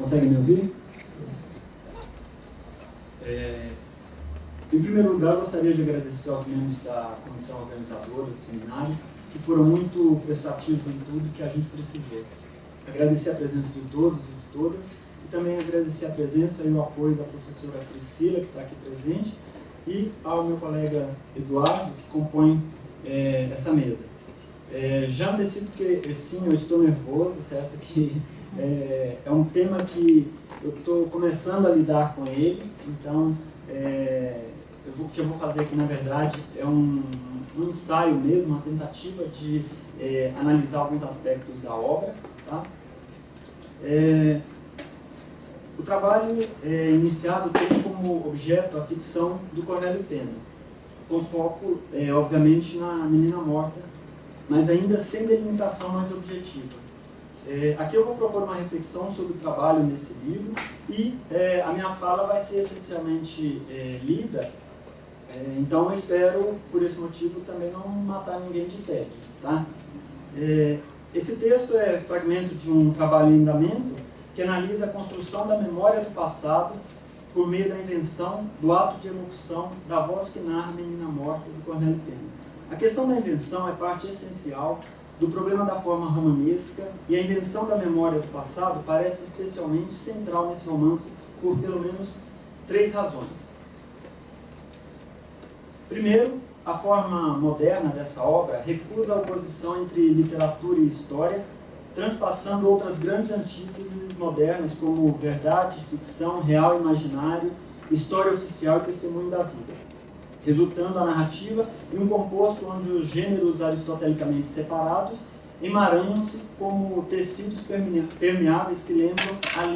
Consegue me ouvir? Em primeiro lugar, gostaria de agradecer aos membros da comissão organizadora do seminário, que foram muito prestativos em tudo que a gente precisou. Agradecer a presença de todos e de todas, e também agradecer a presença e o apoio da professora Priscila, que está aqui presente, e ao meu colega Eduardo, que compõe essa mesa. Já antecipo que, sim, eu estou nervoso, certo? Que é um tema que eu estou começando a lidar com ele, então o que eu vou fazer aqui, na verdade, é um ensaio mesmo, uma tentativa de analisar alguns aspectos da obra. Tá? O trabalho iniciado tem como objeto a ficção do Cornélio Pena, com foco, obviamente, na Menina Morta, mas ainda sem delimitação mais objetiva. Aqui eu vou propor uma reflexão sobre o trabalho nesse livro e a minha fala vai ser essencialmente lida, então eu espero, por esse motivo, também não matar ninguém de tédio. Tá? Esse texto é fragmento de um trabalho em andamento que analisa a construção da memória do passado por meio da invenção do ato de elocução da voz que narra a Menina Morta, do Cornélio Pena. A questão da invenção é parte essencial do problema da forma romanesca, e a invenção da memória do passado parece especialmente central nesse romance por pelo menos 3 razões. Primeiro, a forma moderna dessa obra recusa a oposição entre literatura e história, transpassando outras grandes antíteses modernas como verdade, ficção, real e imaginário, história oficial e testemunho da vida, resultando a narrativa em um composto onde os gêneros aristotelicamente separados emaranham-se como tecidos permeáveis que lembram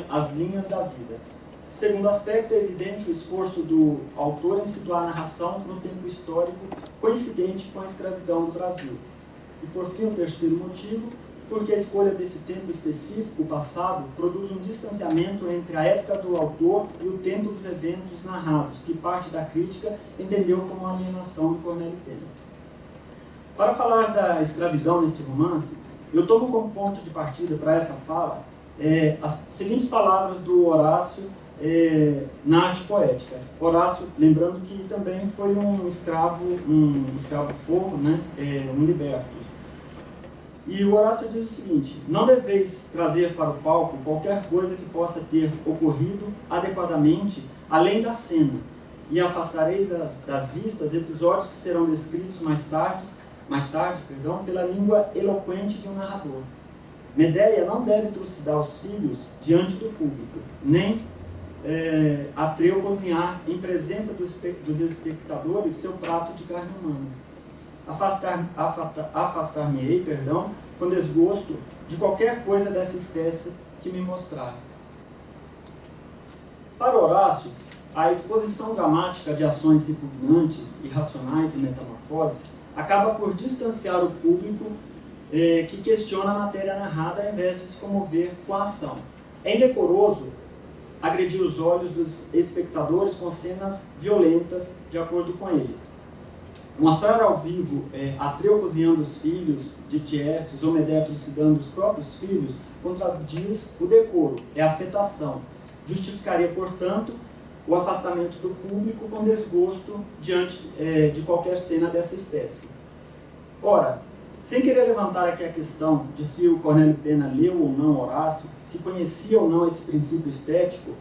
as linhas da vida. Segundo aspecto, é evidente o esforço do autor em situar a narração no tempo histórico coincidente com a escravidão do Brasil. E por fim, o terceiro motivo, porque a escolha desse tempo específico, o passado, produz um distanciamento entre a época do autor e o tempo dos eventos narrados, que parte da crítica entendeu como uma alienação do Cornélio Pena. Para falar da escravidão nesse romance, eu tomo como ponto de partida para essa fala as seguintes palavras do Horácio na Arte Poética. Horácio, lembrando que também foi um escravo forro, né? Um libertus. E o Horácio diz o seguinte: não deveis trazer para o palco qualquer coisa que possa ter ocorrido adequadamente além da cena, e afastareis das vistas episódios que serão descritos mais tarde, pela língua eloquente de um narrador. Medeia não deve trucidar os filhos diante do público, nem Atreu cozinhar em presença dos espectadores seu prato de carne humana. Afastar-me-ei, com desgosto de qualquer coisa dessa espécie que me mostrar. Para Horácio, a exposição dramática de ações repugnantes, irracionais e metamorfoses acaba por distanciar o público que questiona a matéria narrada ao invés de se comover com a ação. É indecoroso agredir os olhos dos espectadores com cenas violentas, de acordo com ele. Mostrar ao vivo Atreu cozinhando os filhos de Tiestes ou Medeia trucidando os próprios filhos contradiz o decoro, é afetação. Justificaria, portanto, o afastamento do público com desgosto diante de qualquer cena dessa espécie. Ora, sem querer levantar aqui a questão de se o Cornélio Pena leu ou não Horácio, se conhecia ou não esse princípio estético,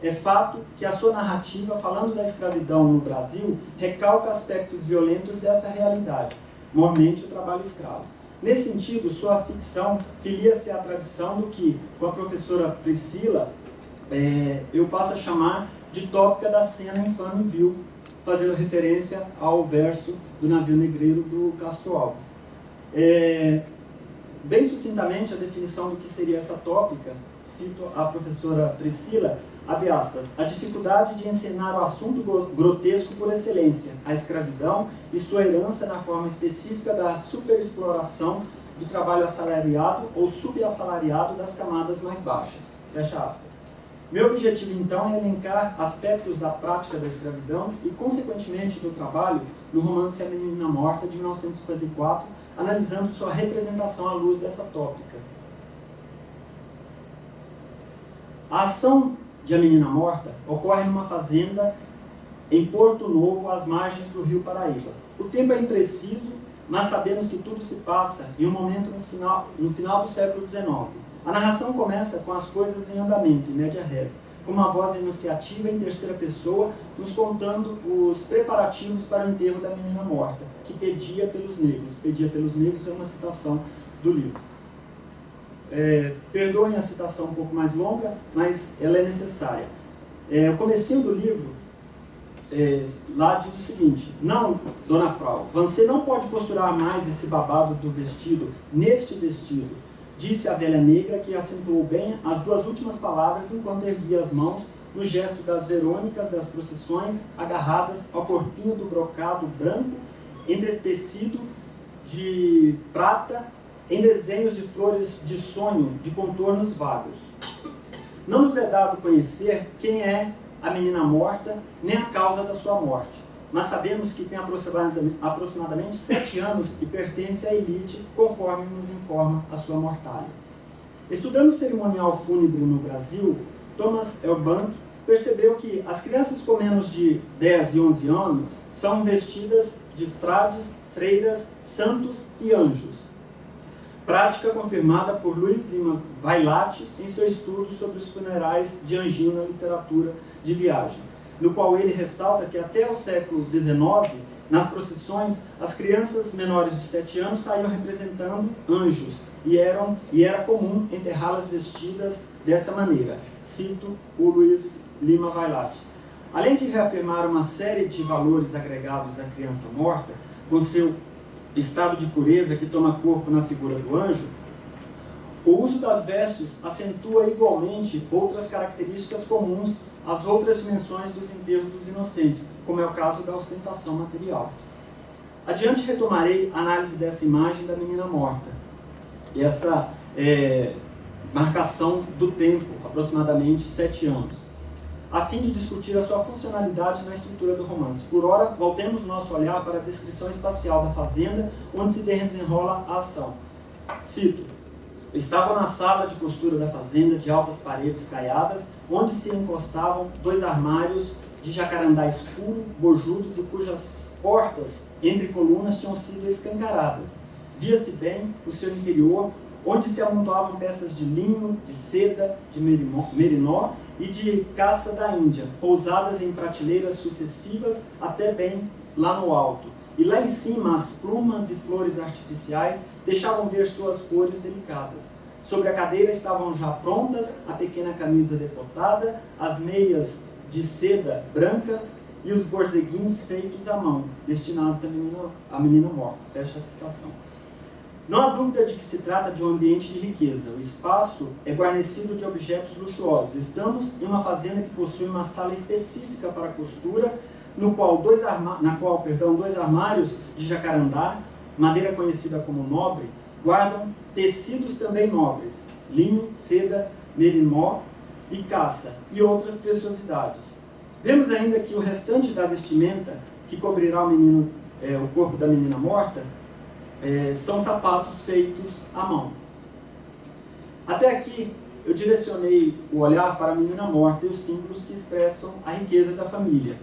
é fato que a sua narrativa, falando da escravidão no Brasil, recalca aspectos violentos dessa realidade, mormente o trabalho escravo. Nesse sentido, sua ficção filia-se à tradição do que, com a professora Priscila, eu passo a chamar de tópica da cena infame e vil, fazendo referência ao verso do Navio Negreiro do Castro Alves. Bem sucintamente, a definição do que seria essa tópica, cito a professora Priscila, abre aspas, a dificuldade de encenar o assunto grotesco por excelência, a escravidão e sua herança na forma específica da superexploração do trabalho assalariado ou subassalariado das camadas mais baixas. Fecha aspas. Meu objetivo, então, é elencar aspectos da prática da escravidão e, consequentemente, do trabalho no romance A Menina Morta, de 1954, analisando sua representação à luz dessa tópica. A ação de A Menina Morta ocorre numa fazenda em Porto Novo, às margens do rio Paraíba. O tempo é impreciso, mas sabemos que tudo se passa em um momento no final do século XIX. A narração começa com as coisas em andamento, em média res, com uma voz enunciativa em terceira pessoa, nos contando os preparativos para o enterro da menina morta, que pedia pelos negros. Pedia pelos negros é uma citação do livro. Perdoem a citação um pouco mais longa, mas ela é necessária. O comecinho do livro, lá diz o seguinte: não, dona Frau, você não pode costurar mais esse babado do vestido, neste vestido, disse a velha negra, que acentuou bem as duas últimas palavras enquanto erguia as mãos no gesto das verônicas das procissões, agarradas ao corpinho do brocado branco, entretecido de prata, em desenhos de flores de sonho, de contornos vagos. Não nos é dado conhecer quem é a menina morta, nem a causa da sua morte, mas sabemos que tem aproximadamente 7 anos e pertence à elite, conforme nos informa a sua mortalha. Estudando o cerimonial fúnebre no Brasil, Thomas Elbank percebeu que as crianças com menos de 10 e 11 anos são vestidas de frades, freiras, santos e anjos. Prática confirmada por Luiz Lima Vailate em seu estudo sobre os funerais de anjinho na literatura de viagem, no qual ele ressalta que até o século XIX, nas procissões, as crianças menores de 7 anos saíam representando anjos e era comum enterrá-las vestidas dessa maneira. Cito o Luiz Lima Vailate. Além de reafirmar uma série de valores agregados à criança morta, com seu estado de pureza que toma corpo na figura do anjo, o uso das vestes acentua igualmente outras características comuns às outras dimensões dos enterros dos inocentes, como é o caso da ostentação material. Adiante retomarei a análise dessa imagem da menina morta, e essa marcação do tempo, aproximadamente 7 anos, a fim de discutir a sua funcionalidade na estrutura do romance. Por ora, voltemos nosso olhar para a descrição espacial da fazenda, onde se desenrola a ação. Cito: estava na sala de costura da fazenda, de altas paredes caiadas, onde se encostavam 2 armários de jacarandá escuro, bojudos, e cujas portas, entre colunas, tinham sido escancaradas. Via-se bem o seu interior, onde se amontoavam peças de linho, de seda, de merinó e de caça da Índia, pousadas em prateleiras sucessivas até bem lá no alto. E lá em cima, as plumas e flores artificiais deixavam ver suas cores delicadas. Sobre a cadeira estavam já prontas a pequena camisa decotada, as meias de seda branca e os borzeguins feitos à mão, destinados à menina morta. Fecha a citação. Não há dúvida de que se trata de um ambiente de riqueza. O espaço é guarnecido de objetos luxuosos. Estamos em uma fazenda que possui uma sala específica para costura, na qual 2 armários de jacarandá, madeira conhecida como nobre, guardam tecidos também nobres, linho, seda, merinó e caça, e outras preciosidades. Vemos ainda que o restante da vestimenta que cobrirá o corpo da menina morta são sapatos feitos à mão. Até aqui eu direcionei o olhar para a menina morta e os símbolos que expressam a riqueza da família,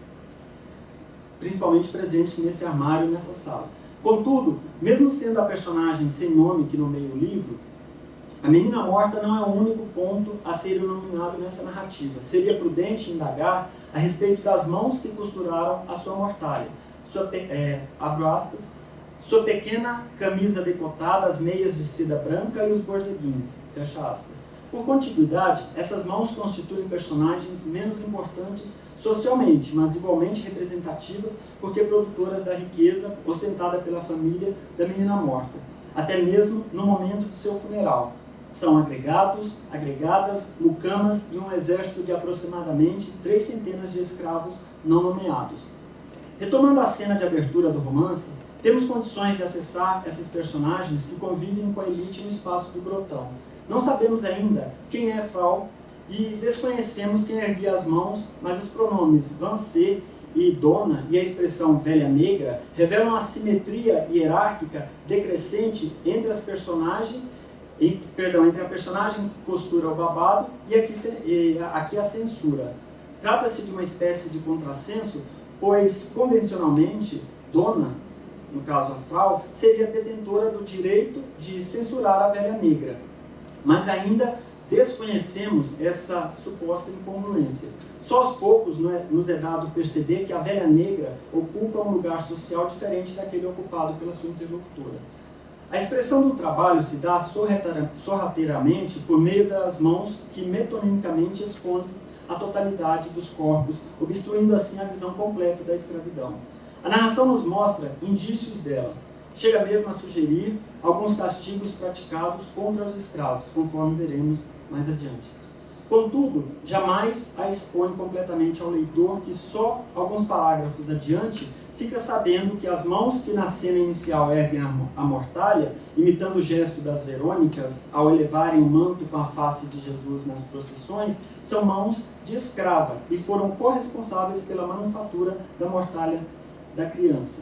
principalmente presentes nesse armário e nessa sala. Contudo, mesmo sendo a personagem sem nome que nomeia o livro, a menina morta não é o único ponto a ser iluminado nessa narrativa. Seria prudente indagar a respeito das mãos que costuraram a sua mortalha. Abro aspas, sua pequena camisa decotada, as meias de seda branca e os borzeguins, fecha aspas. Por contiguidade, essas mãos constituem personagens menos importantes socialmente, mas igualmente representativas porque produtoras da riqueza ostentada pela família da menina morta, até mesmo no momento de seu funeral. São agregados, agregadas, mucamas e um exército de aproximadamente 3 centenas de escravos não nomeados. Retomando a cena de abertura do romance, temos condições de acessar esses personagens que convivem com a elite no espaço do grotão. Não sabemos ainda quem é Frau e desconhecemos quem erguia as mãos, mas os pronomes Vancê e Dona e a expressão velha negra revelam a simetria hierárquica decrescente entre as personagens entre a personagem que costura o babado e aqui a censura. Trata-se de uma espécie de contrassenso, pois, convencionalmente, Dona, no caso a Frau, seria detentora do direito de censurar a velha negra. Mas ainda desconhecemos essa suposta incongruência. Só aos poucos nos é dado perceber que a velha negra ocupa um lugar social diferente daquele ocupado pela sua interlocutora. A expressão do trabalho se dá sorrateiramente por meio das mãos que metonimicamente escondem a totalidade dos corpos, obstruindo assim a visão completa da escravidão. A narração nos mostra indícios dela. Chega mesmo a sugerir alguns castigos praticados contra os escravos, conforme veremos mais adiante. Contudo, jamais a expõe completamente ao leitor, que só alguns parágrafos adiante fica sabendo que as mãos que na cena inicial erguem a mortalha, imitando o gesto das Verônicas ao elevarem o manto com a face de Jesus nas procissões, são mãos de escrava e foram corresponsáveis pela manufatura da mortalha da criança.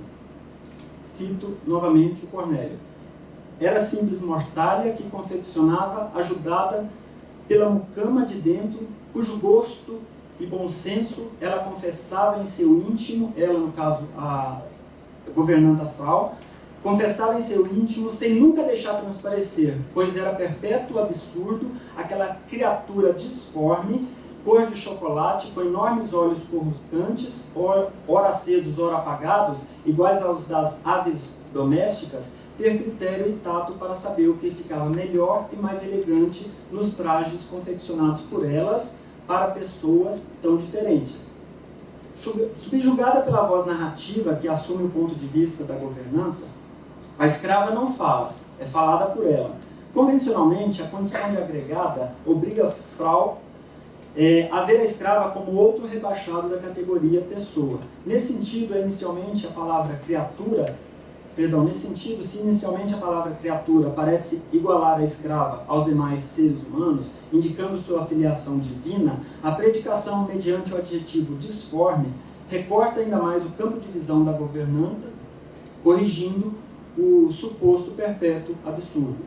Cito novamente o Cornélio. Era simples mortalha que confeccionava, ajudada pela mucama de dentro, cujo gosto e bom senso ela confessava em seu íntimo, ela no caso a governanta Frau, confessava em seu íntimo sem nunca deixar transparecer, pois era perpétuo absurdo aquela criatura disforme, cor de chocolate, com enormes olhos coruscantes, ora acesos, ora apagados, iguais aos das aves domésticas, ter critério e tato para saber o que ficava melhor e mais elegante nos trajes confeccionados por elas para pessoas tão diferentes. Subjugada pela voz narrativa que assume o ponto de vista da governanta, a escrava não fala, é falada por ela. Convencionalmente, a condição de agregada obriga Frau a ver a escrava como outro rebaixado da categoria pessoa. Nesse sentido, inicialmente a palavra criatura, se inicialmente a palavra criatura parece igualar a escrava aos demais seres humanos, indicando sua filiação divina, a predicação mediante o adjetivo disforme recorta ainda mais o campo de visão da governanta, corrigindo o suposto perpétuo absurdo.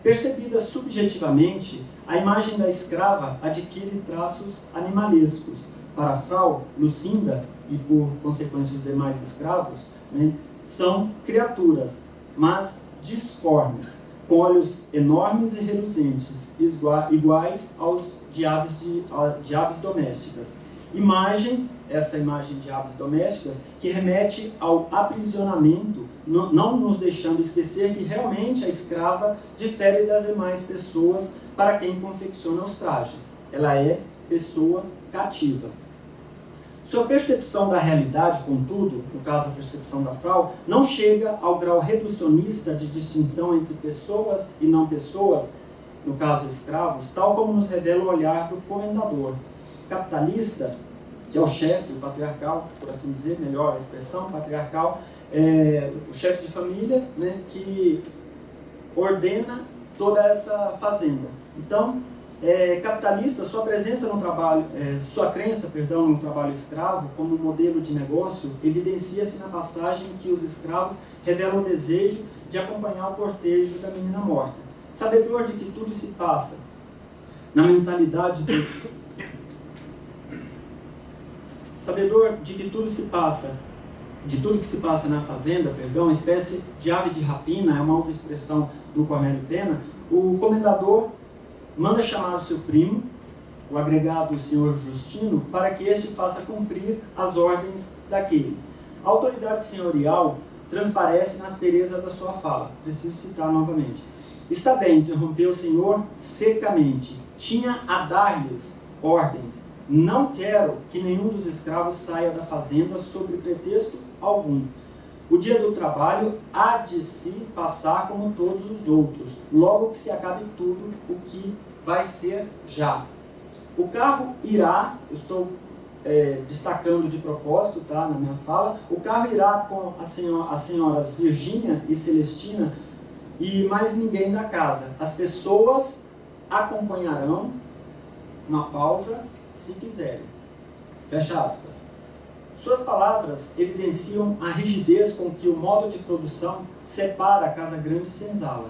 Percebida subjetivamente, a imagem da escrava adquire traços animalescos. Para Frau, Lucinda, e por consequência os demais escravos, são criaturas, mas disformes, com olhos enormes e reluzentes, iguais aos de aves domésticas. Essa imagem de aves domésticas, que remete ao aprisionamento, não nos deixando esquecer que realmente a escrava difere das demais pessoas para quem confecciona os trajes. Ela é pessoa cativa. Sua percepção da realidade, contudo, no caso a percepção da Frau, não chega ao grau reducionista de distinção entre pessoas e não pessoas, no caso escravos, tal como nos revela o olhar do comendador. Capitalista, que é o chefe, o patriarcal, por assim dizer, melhor a expressão, patriarcal, o chefe de família, que ordena toda essa fazenda. Então, capitalista, sua presença no trabalho, sua crença, no trabalho escravo como modelo de negócio evidencia-se na passagem em que os escravos revelam o desejo de acompanhar o cortejo da menina morta. Sabedor de que tudo se passa na mentalidade sabedor de que tudo que se passa na fazenda, uma espécie de ave de rapina, é uma outra expressão do Cornélio Pena, o comendador manda chamar o seu primo, o agregado senhor Justino, para que este faça cumprir as ordens daquele. A autoridade senhorial transparece na aspereza da sua fala. Preciso citar novamente. Está bem, interrompeu o senhor secamente. Tinha a dar-lhes ordens. Não quero que nenhum dos escravos saia da fazenda sob pretexto algum. O dia do trabalho há de se passar como todos os outros, logo que se acabe tudo o que vai ser já. O carro irá, eu estou destacando de propósito, na minha fala, o carro irá com as senhoras Virgínia e Celestina e mais ninguém da casa. As pessoas acompanharão, uma pausa, se quiserem. Fecha aspas. Suas palavras evidenciam a rigidez com que o modo de produção separa a casa grande e senzala.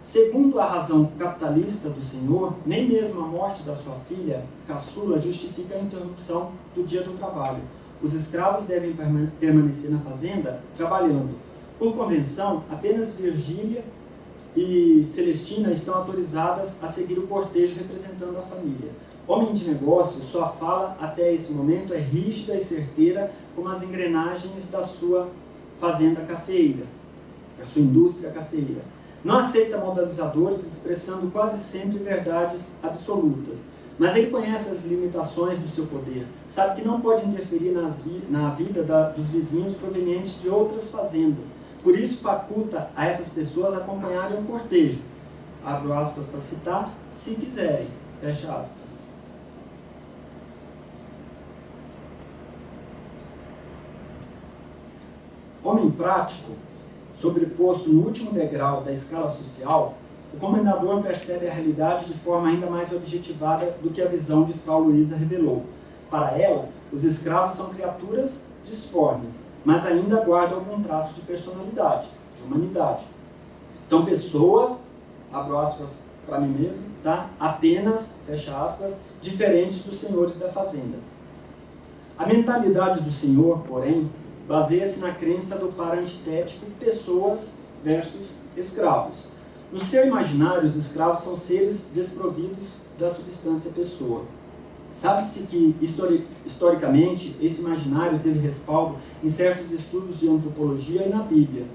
Segundo a razão capitalista do Senhor, nem mesmo a morte da sua filha, caçula, justifica a interrupção do dia do trabalho. Os escravos devem permanecer na fazenda trabalhando. Por convenção, apenas Virgília e Celestina estão autorizadas a seguir o cortejo representando a família. Homem de negócio, sua fala até esse momento é rígida e certeira como as engrenagens da sua fazenda cafeeira, da sua indústria cafeeira. Não aceita modalizadores, expressando quase sempre verdades absolutas. Mas ele conhece as limitações do seu poder. Sabe que não pode interferir na vida dos vizinhos provenientes de outras fazendas. Por isso faculta a essas pessoas acompanharem o cortejo. Abro aspas para citar, se quiserem. Fecha aspas. Homem prático, sobreposto no último degrau da escala social, o comendador percebe a realidade de forma ainda mais objetivada do que a visão de Frau Luisa revelou. Para ela, os escravos são criaturas disformes, mas ainda guardam algum traço de personalidade, de humanidade. São pessoas, abro aspas para mim mesmo, tá? Apenas, fecha aspas, diferentes dos senhores da fazenda. A mentalidade do senhor, porém, baseia-se na crença do par antitético pessoas versus escravos. No seu imaginário, os escravos são seres desprovidos da substância pessoa. Sabe-se que, historicamente, esse imaginário teve respaldo em certos estudos de antropologia e na Bíblia.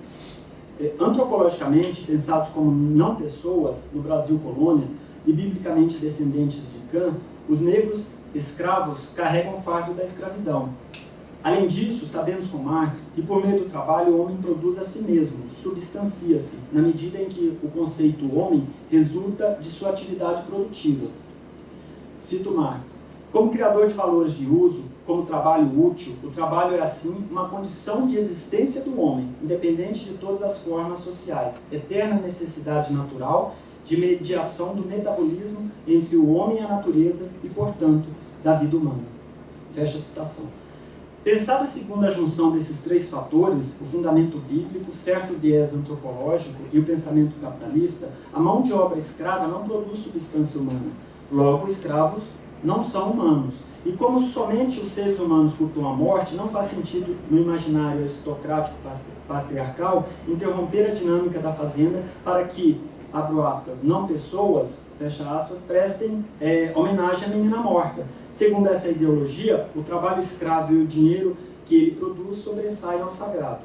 Antropologicamente, pensados como não pessoas, no Brasil colônia, e biblicamente descendentes de Cã, os negros escravos carregam o fardo da escravidão. Além disso, sabemos com Marx que por meio do trabalho o homem produz a si mesmo, substancia-se, na medida em que o conceito homem resulta de sua atividade produtiva. Cito Marx. Como criador de valores de uso, como trabalho útil, o trabalho é assim uma condição de existência do homem, independente de todas as formas sociais, eterna necessidade natural de mediação do metabolismo entre o homem e a natureza e, portanto, da vida humana. Fecha a citação. Pensada segundo a junção desses três fatores, o fundamento bíblico, certo viés antropológico e o pensamento capitalista, a mão de obra escrava não produz substância humana. Logo, escravos não são humanos. E como somente os seres humanos cultuam a morte, não faz sentido no imaginário aristocrático patriarcal interromper a dinâmica da fazenda para que, abro aspas, não pessoas, fecha aspas, prestem homenagem à menina morta. Segundo essa ideologia, o trabalho escravo e o dinheiro que ele produz sobressaem ao sagrado.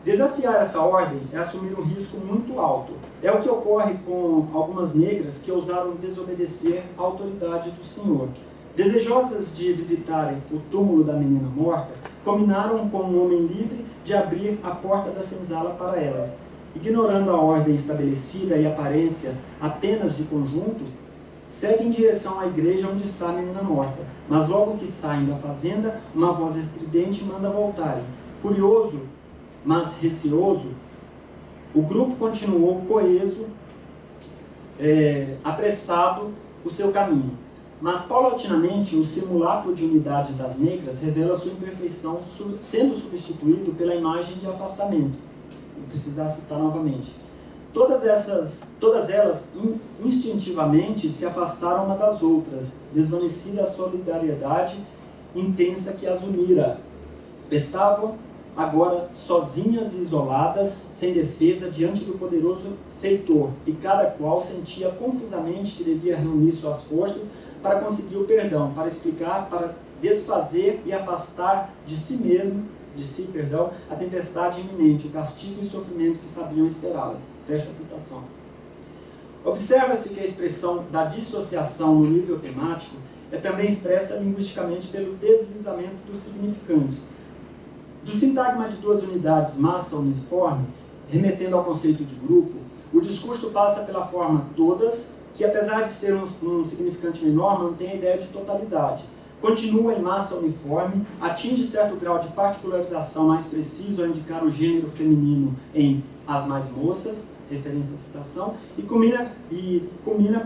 Desafiar essa ordem é assumir um risco muito alto. É o que ocorre com algumas negras que ousaram desobedecer à autoridade do Senhor. Desejosas de visitarem o túmulo da menina morta, combinaram com um homem livre de abrir a porta da senzala para elas. Ignorando a ordem estabelecida e a aparência apenas de conjunto, seguem em direção à igreja onde está a menina morta, mas logo que saem da fazenda, uma voz estridente manda voltarem. Curioso, mas receoso, o grupo continuou coeso, apressado o seu caminho. Mas, paulatinamente, o simulacro de unidade das negras revela sua imperfeição, sendo substituído pela imagem de afastamento. Vou precisar citar novamente. Todas elas instintivamente se afastaram uma das outras, desvanecida a solidariedade intensa que as unira. Estavam agora sozinhas e isoladas, sem defesa, diante do poderoso feitor, e cada qual sentia confusamente que devia reunir suas forças para conseguir o perdão, para explicar, para desfazer e afastar de si, a tempestade iminente, o castigo e o sofrimento que sabiam esperá-las. Fecha a citação. Observa-se que a expressão da dissociação no nível temático é também expressa linguisticamente pelo deslizamento dos significantes. Do sintagma de duas unidades massa uniforme, remetendo ao conceito de grupo, o discurso passa pela forma todas, que apesar de ser um significante menor, mantém a ideia de totalidade. Continua em massa uniforme, atinge certo grau de particularização mais preciso a indicar o gênero feminino em as mais moças, referência à citação, e culmina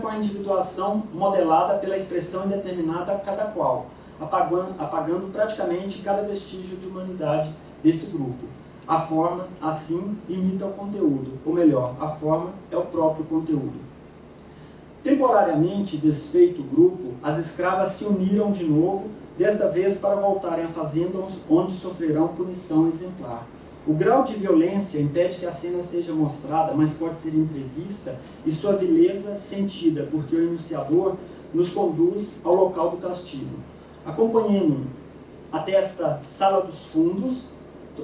com a individuação modelada pela expressão indeterminada a cada qual, apagando praticamente cada vestígio de humanidade desse grupo. A forma, assim, imita o conteúdo, ou melhor, a forma é o próprio conteúdo. Temporariamente desfeito o grupo, as escravas se uniram de novo, desta vez para voltarem à fazenda onde sofrerão punição exemplar. O grau de violência impede que a cena seja mostrada, mas pode ser entrevista e sua vileza sentida, porque o enunciador nos conduz ao local do castigo. Acompanhando até esta sala dos fundos,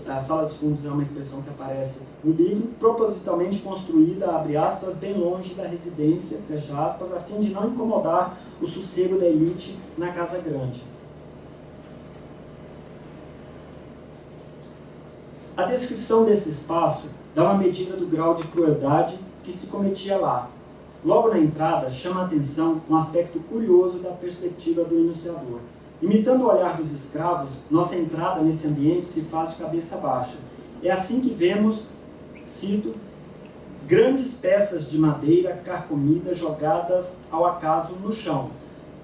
a sala dos fundos é uma expressão que aparece no livro, propositalmente construída, abre aspas, bem longe da residência, fecha aspas, a fim de não incomodar o sossego da elite na casa grande. A descrição desse espaço dá uma medida do grau de crueldade que se cometia lá. Logo na entrada, chama a atenção um aspecto curioso da perspectiva do enunciador. Imitando o olhar dos escravos, nossa entrada nesse ambiente se faz de cabeça baixa. É assim que vemos, cito, grandes peças de madeira carcomida jogadas ao acaso no chão,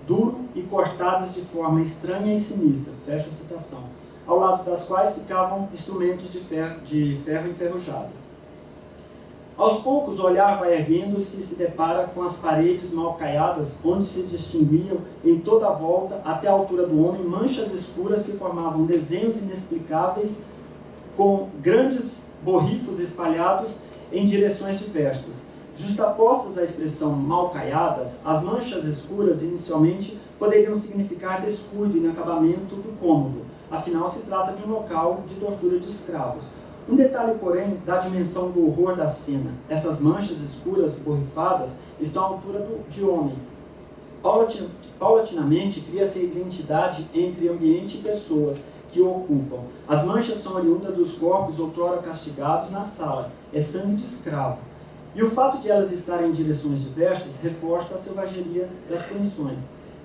duro e cortadas de forma estranha e sinistra, fecha a citação, ao lado das quais ficavam instrumentos de ferro enferrujados. Aos poucos, o olhar vai erguendo-se e se depara com as paredes mal caiadas, onde se distinguiam em toda a volta, até a altura do homem, manchas escuras que formavam desenhos inexplicáveis com grandes borrifos espalhados em direções diversas. Justapostas à expressão mal caiadas, as manchas escuras inicialmente poderiam significar descuido e inacabamento do cômodo, afinal se trata de um local de tortura de escravos. Um detalhe, porém, dá a dimensão do horror da cena. Essas manchas escuras borrifadas estão à altura de homem. Paulatinamente, cria-se a identidade entre ambiente e pessoas que o ocupam. As manchas são oriundas dos corpos outrora castigados na sala. É sangue de escravo. E o fato de elas estarem em direções diversas reforça a selvageria das punições.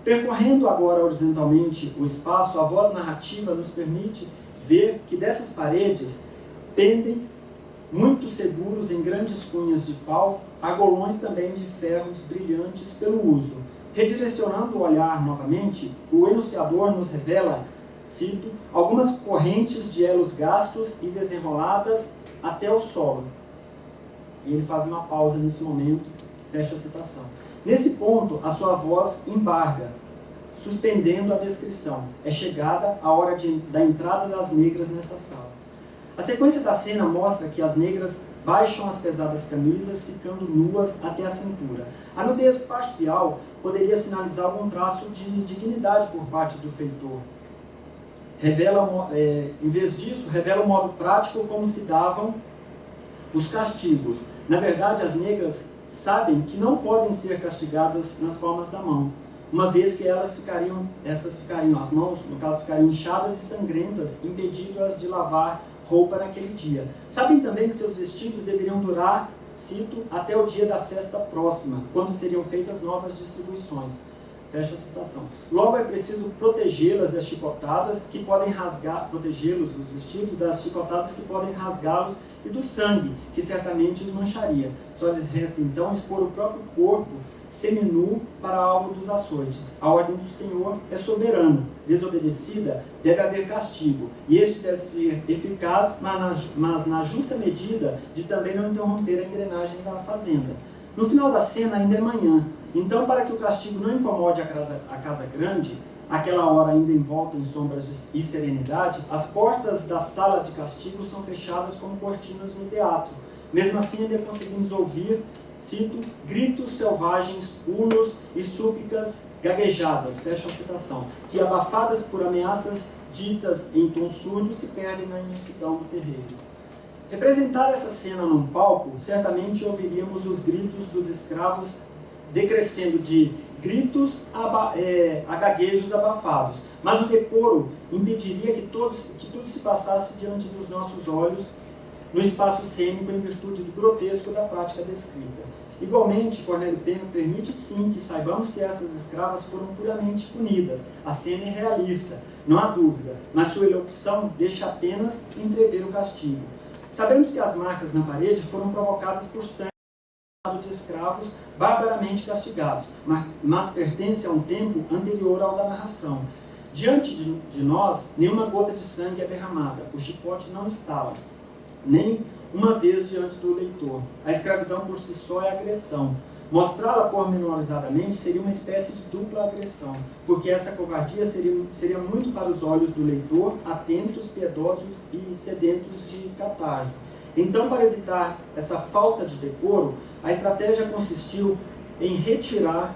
Percorrendo agora horizontalmente o espaço, a voz narrativa nos permite ver que dessas paredes pendem, muito seguros em grandes cunhas de pau, argolões também de ferros brilhantes pelo uso. Redirecionando o olhar novamente, o enunciador nos revela, cito, algumas correntes de elos gastos e desenroladas até o solo. E ele faz uma pausa nesse momento, fecha a citação. Nesse ponto, a sua voz embarga, suspendendo a descrição. É chegada a hora da entrada das negras nessa sala. A sequência da cena mostra que as negras baixam as pesadas camisas, ficando nuas até a cintura. A nudez parcial poderia sinalizar algum traço de dignidade por parte do feitor. Em vez disso, revela o modo prático como se davam os castigos. Na verdade, as negras sabem que não podem ser castigadas nas palmas da mão, uma vez que essas ficariam, as mãos, no caso, ficariam inchadas e sangrentas, impedindo-as de lavar roupa naquele dia. Sabem também que seus vestidos deveriam durar, cito, até o dia da festa próxima, quando seriam feitas novas distribuições. Fecha a citação. Logo é preciso protegê-las das chicotadas que podem protegê-los, os vestidos, das chicotadas que podem rasgá-los e do sangue, que certamente os mancharia. Só lhes resta então expor o próprio corpo seminu para alvo dos açoites. A ordem do Senhor é soberana. Desobedecida, deve haver castigo, e este deve ser eficaz, mas na justa medida de também não interromper a engrenagem da fazenda. No final da cena ainda é manhã, então para que o castigo não incomode a casa grande, aquela hora ainda envolta em sombras e serenidade, as portas da sala de castigo são fechadas como cortinas no teatro. Mesmo assim ainda conseguimos ouvir, cito, gritos selvagens, unos e súplicas gaguejadas, fecha a citação, que abafadas por ameaças ditas em tom surdo se perdem na imensidão do terreiro. Representar essa cena num palco, certamente ouviríamos os gritos dos escravos decrescendo de gritos a gaguejos abafados, mas o decoro impediria que tudo se passasse diante dos nossos olhos no espaço cênico em virtude do grotesco da prática descrita. Igualmente, Cornélio Pena permite sim que saibamos que essas escravas foram puramente punidas. A cena é realista, não há dúvida, mas sua elocução deixa apenas entrever o castigo. Sabemos que as marcas na parede foram provocadas por sangue de escravos barbaramente castigados, mas pertence a um tempo anterior ao da narração. Diante de nós, nenhuma gota de sangue é derramada, o chicote não estala. nem uma vez diante do leitor. A escravidão por si só é agressão. Mostrá-la pormenorizadamente seria uma espécie de dupla agressão, porque essa covardia seria muito para os olhos do leitor, atentos, piedosos e sedentos de catarse. Então, para evitar essa falta de decoro, a estratégia consistiu em retirar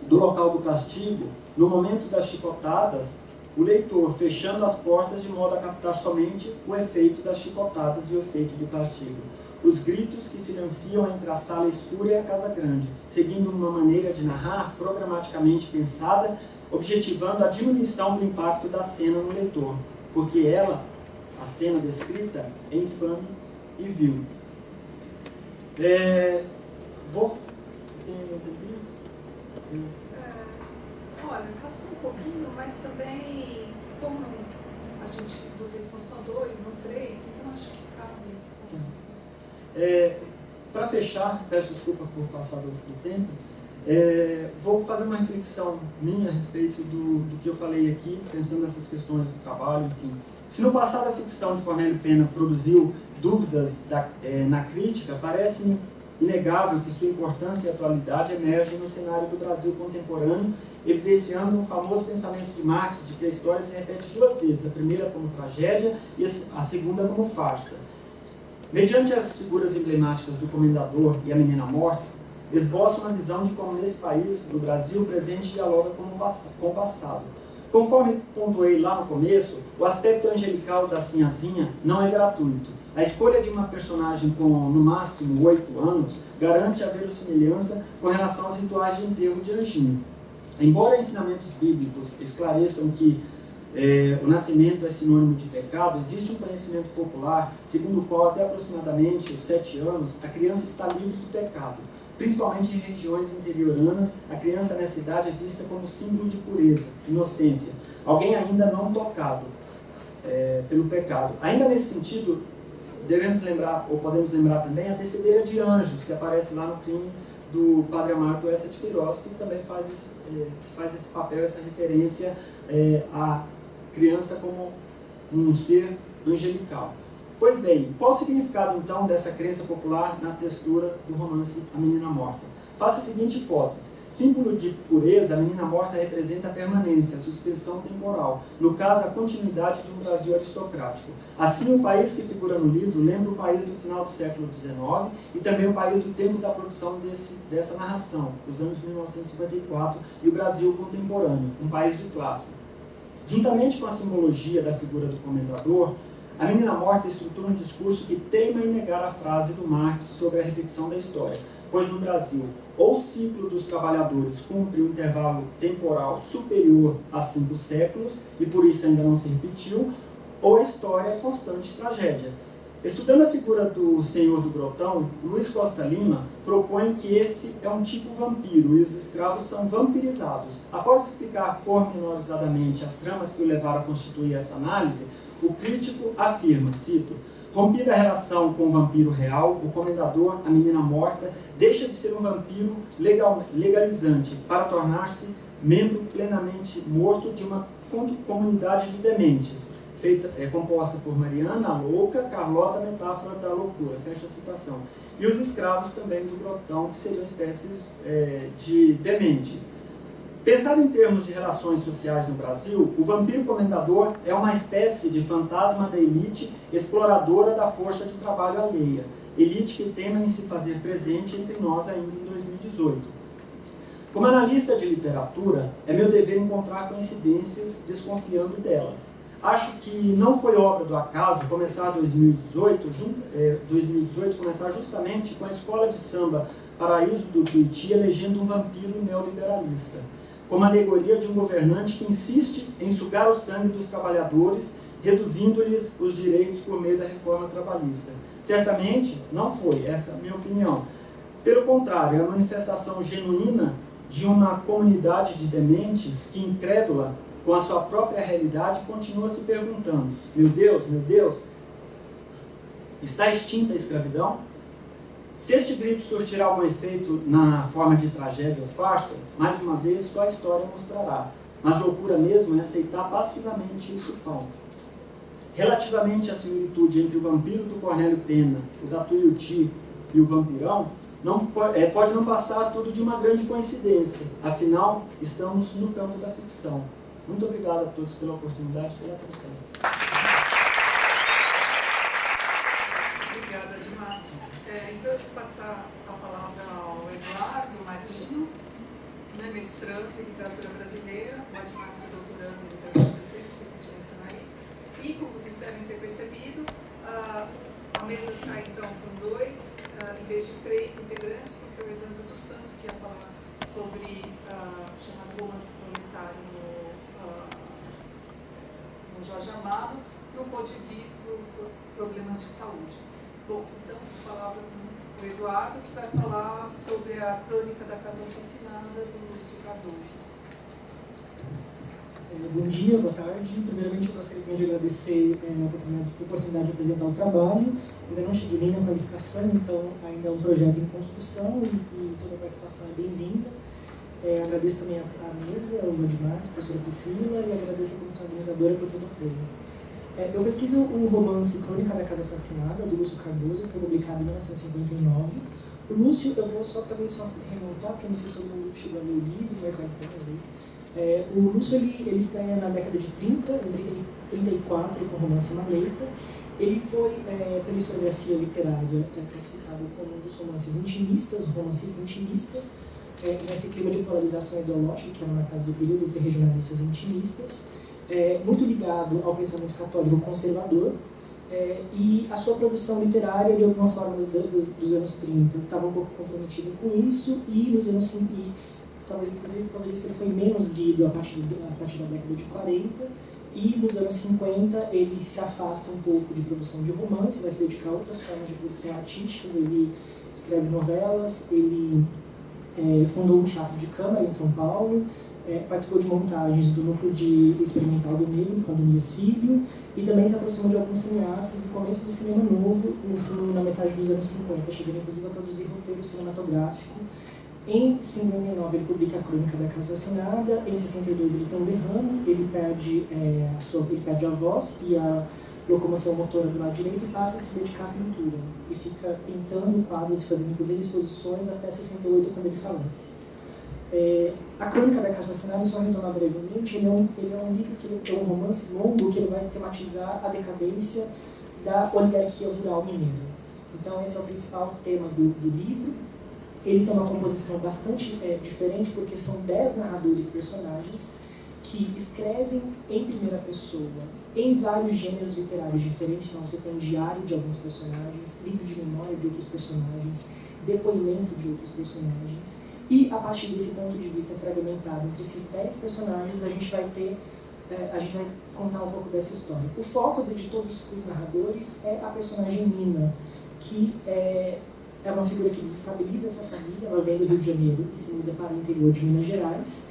do local do castigo, no momento das chicotadas, o leitor, fechando as portas de modo a captar somente o efeito das chicotadas e o efeito do castigo. Os gritos que silenciam entre a sala escura e a casa grande, seguindo uma maneira de narrar programaticamente pensada, objetivando a diminuição do impacto da cena no leitor, porque ela, a cena descrita, é infame e vil. Olha, passou um pouquinho, mas também, como vocês são só 2, não 3, então acho que cabe. Para fechar, peço desculpa por passar do tempo, vou fazer uma reflexão minha a respeito do que eu falei aqui, pensando nessas questões do trabalho, enfim. Se no passado a ficção de Cornélio Pena produziu dúvidas na crítica, parece-me inegável que sua importância e atualidade emergem no cenário do Brasil contemporâneo, evidenciando o famoso pensamento de Marx de que a história se repete 2 vezes, a primeira como tragédia e a segunda como farsa. Mediante as figuras emblemáticas do Comendador e a Menina Morta, esboça uma visão de como nesse país, no Brasil, o presente dialoga com o passado. Conforme pontuei lá no começo, o aspecto angelical da Sinhazinha não é gratuito. A escolha de uma personagem com, no máximo, 8 anos, garante a verossimilhança com relação aos rituais de enterro de Anjinho. Embora ensinamentos bíblicos esclareçam que o nascimento é sinônimo de pecado, existe um conhecimento popular, segundo o qual até aproximadamente os 7 anos, a criança está livre do pecado. Principalmente em regiões interioranas, a criança nessa idade é vista como símbolo de pureza, inocência, alguém ainda não tocado pelo pecado. Ainda nesse sentido, devemos lembrar, ou podemos lembrar também, a Tecedeira de Anjos, que aparece lá no crime do Padre Amaro do Essa de Queiroz, que também faz esse papel, essa referência à criança como um ser angelical. Pois bem, qual o significado então dessa crença popular na textura do romance A Menina Morta? Faça a seguinte hipótese. Símbolo de pureza, a menina morta representa a permanência, a suspensão temporal, no caso, a continuidade de um Brasil aristocrático. Assim, o país que figura no livro lembra o país do final do século XIX e também o país do tempo da produção dessa narração, os anos 1954, e o Brasil contemporâneo, um país de classes. Juntamente com a simbologia da figura do comendador, a Menina Morta estrutura um discurso que teima em negar a frase do Marx sobre a repetição da história, pois no Brasil, ou o ciclo dos trabalhadores cumpre um intervalo temporal superior a 5 séculos, e por isso ainda não se repetiu, ou a história é constante tragédia. Estudando a figura do Senhor do Grotão, Luiz Costa Lima propõe que esse é um tipo vampiro e os escravos são vampirizados. Após explicar pormenorizadamente as tramas que o levaram a constituir essa análise, o crítico afirma, cito, rompida a relação com o vampiro real, o comendador, a menina morta, deixa de ser um vampiro legalizante para tornar-se membro plenamente morto de uma comunidade de dementes, composta por Mariana, a louca, Carlota, a metáfora da loucura, fecha a citação. E os escravos também do Grotão, que seriam espécies de dementes. Pensado em termos de relações sociais no Brasil, o vampiro comendador é uma espécie de fantasma da elite exploradora da força de trabalho alheia, elite que teima em se fazer presente entre nós ainda em 2018. Como analista de literatura, é meu dever encontrar coincidências desconfiando delas. Acho que não foi obra do acaso começar 2018 começar justamente com a escola de samba Paraíso do Tuiuti elegendo um vampiro neoliberalista, como alegoria de um governante que insiste em sugar o sangue dos trabalhadores, reduzindo-lhes os direitos por meio da reforma trabalhista. Certamente não foi, essa é a minha opinião. Pelo contrário, é a manifestação genuína de uma comunidade de dementes que, incrédula com a sua própria realidade, continua se perguntando, meu Deus, está extinta a escravidão? Se este grito surtirá algum efeito na forma de tragédia ou farsa, mais uma vez só a história mostrará. Mas loucura mesmo é aceitar passivamente o chufão. Relativamente à similitude entre o vampiro do Cornélio Pena, o da Tuiuti e o vampirão, pode não passar tudo de uma grande coincidência. Afinal, estamos no campo da ficção. Muito obrigado a todos pela oportunidade e pela atenção. Obrigada, Dimácio. Então, eu vou passar a palavra ao Eduardo Marinho, mestrando em literatura brasileira, o Dimácio é doutorando em literatura brasileira, esqueci de mencionar isso. E, como vocês devem ter percebido, a mesa está, então, com 2, em vez de 3 integrantes, porque o Evandro dos Santos, que ia falar sobre o chamado romance proletário no Jorge Amado, não pôde vir por problemas de saúde. Bom, então, a palavra para o Eduardo, que vai falar sobre a crônica da casa assassinada do Lúcio Cardoso. Bom dia, boa tarde. Primeiramente, eu gostaria também de agradecer a oportunidade de apresentar o trabalho. Ainda não cheguei nem na qualificação, então ainda é um projeto em construção e toda a participação é bem-vinda. Agradeço também a mesa, o Dimácio, a professora Priscila, e agradeço a comissão organizadora por todo o apoio. Eu pesquiso o romance Crônica da Casa Assassinada, do Lúcio Cardoso, que foi publicado em 1959. O Lúcio, eu vou só também remontar, porque eu não sei se todo mundo chegou a ler o livro, mas vai ter. O Lúcio ele estreia na década de 30, em 34, com o romance Maleta. Ele foi, pela historiografia literária, classificado como um dos romances intimistas, um romancista intimista, nesse clima de polarização ideológica que é marcado do período entre regionalistas e intimistas, muito ligado ao pensamento católico conservador, e a sua produção literária, de alguma forma, dos anos 30, estava um pouco comprometida com isso, e nos anos 50, talvez inclusive por causa disso ele foi menos lido a partir da década de 40, e nos anos 50 ele se afasta um pouco de produção de romance, vai se dedicar a outras formas de produção artísticas. Ele escreve novelas, ele fundou um teatro de câmara em São Paulo, participou de montagens do Núcleo Experimental do Negro, com Adonias Filho, e também se aproximou de alguns cineastas no começo do cinema novo, na metade dos anos 50, chegando inclusive a produzir roteiro cinematográfico. Em 59 ele publica a Crônica da Casa Assassinada, em 62 ele tem um derrame, ele perde a voz e a locomoção motora do lado direito e passa a se dedicar à pintura. E fica pintando quadros e fazendo inclusive exposições até 68, quando ele falece. A Crônica da Casa Assassinada, só retomar brevemente, ele é um livro que é um romance longo que ele vai tematizar a decadência da oligarquia rural mineira. Então esse é o principal tema do livro. Ele tem uma composição bastante diferente, porque são 10 narradores personagens que escrevem em primeira pessoa, em vários gêneros literários diferentes. Então você tem um diário de alguns personagens, livro de memória de outros personagens, depoimento de outros personagens. E a partir desse ponto de vista fragmentado entre esses 10 personagens, a gente vai contar um pouco dessa história. O foco de todos os narradores é a personagem Nina, que é uma figura que desestabiliza essa família. Ela vem do Rio de Janeiro e se muda para o interior de Minas Gerais,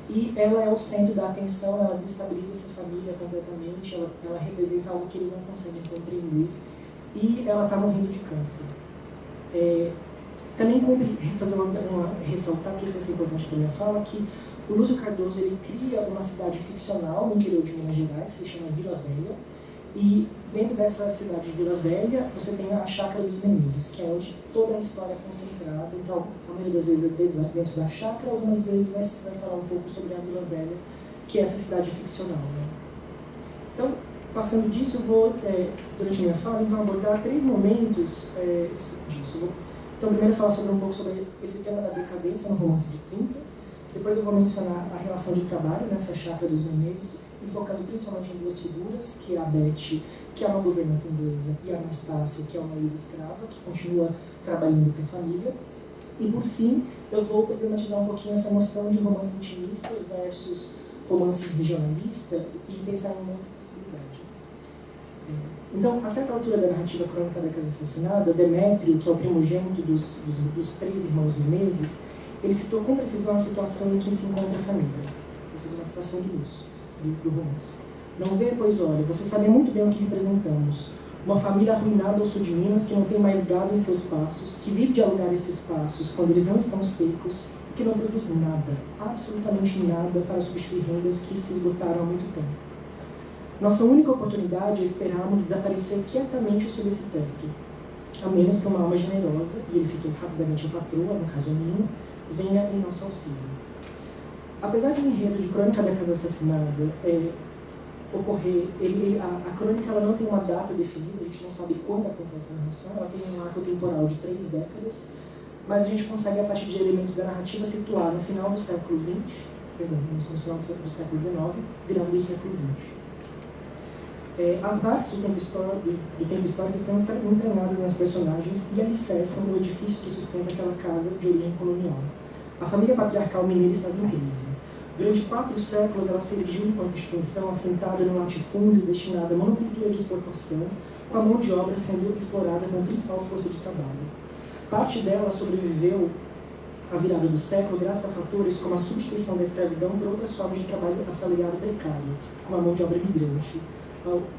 e ela é o centro da atenção. Ela desestabiliza essa família completamente, ela representa algo que eles não conseguem compreender, e ela está morrendo de câncer. Também fazer uma ressaltar, que isso vai ser importante para a minha fala, que o Lúcio Cardoso ele cria uma cidade ficcional no interior de Minas Gerais, se chama Vila Velha, e dentro dessa cidade de Vila Velha você tem a Chácara dos Menezes, que é onde toda a história é concentrada. Então, a maioria das vezes é dentro da chácara, algumas vezes vai falar um pouco sobre a Vila Velha, que é essa cidade ficcional, né? Então, passando disso, eu vou, durante a minha fala, então, abordar 3 momentos disso. Então, primeiro falar um pouco sobre esse tema da decadência no romance de 30. Depois eu vou mencionar a relação de trabalho nessa Chácara dos Menezes, enfocando principalmente em 2 figuras, que é a Beth, que é uma governanta inglesa, e a Anastácia, que é uma ex-escrava, que continua trabalhando para a família. E, por fim, eu vou problematizar um pouquinho essa noção de romance intimista versus romance regionalista e pensar em uma outra possibilidade. Então, a certa altura da narrativa Crônica da Casa Assassinada, Demétrio, que é o primogênito dos 3 irmãos Menezes, ele citou com precisão a situação em que se encontra a família. Vou fazer uma citação do Lúcio, do romance. Não vê, pois olha, você sabe muito bem o que representamos. Uma família arruinada ao sul de Minas, que não tem mais gado em seus passos, que vive de alugar esses passos quando eles não estão secos, e que não produz nada, absolutamente nada, para substituir rendas que se esgotaram há muito tempo. Nossa única oportunidade é esperarmos desaparecer quietamente sob esse teto, a menos que uma alma generosa, e ele fitou rapidamente a patroa, no caso a minha, venha em nosso auxílio. Apesar de um enredo de Crônica da Casa Assassinada ocorrer, a crônica ela não tem uma data definida, a gente não sabe quando acontece a narração, ela tem um arco temporal de 3 décadas, mas a gente consegue, a partir de elementos da narrativa, situar no final do século XX, no final do século XIX, virando o século XX. As marcas do tempo histórico estão entranhadas nas personagens e alicerçam o edifício que sustenta aquela casa de origem colonial. A família patriarcal mineira estava em crise. Durante 4 séculos, ela se erigiu enquanto instituição assentada no latifúndio destinado à monocultura de exportação, com a mão de obra sendo explorada como principal força de trabalho. Parte dela sobreviveu à virada do século graças a fatores como a substituição da escravidão por outras formas de trabalho assalariado precário, como a mão de obra migrante.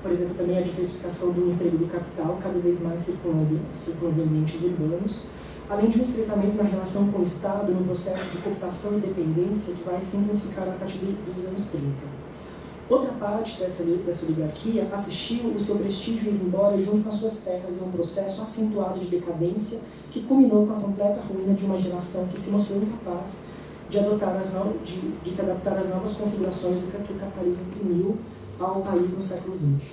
Por exemplo, também a diversificação do emprego do capital, cada vez mais circulando em ambientes urbanos, além de um estreitamento na relação com o Estado no processo de cooptação e dependência que vai se intensificar a partir dos anos 30. Outra parte dessa oligarquia assistiu o seu prestígio ir embora junto com as suas terras em um processo acentuado de decadência que culminou com a completa ruína de uma geração que se mostrou incapaz de se adaptar às novas configurações do que o capitalismo imprimiu ao país no século XX.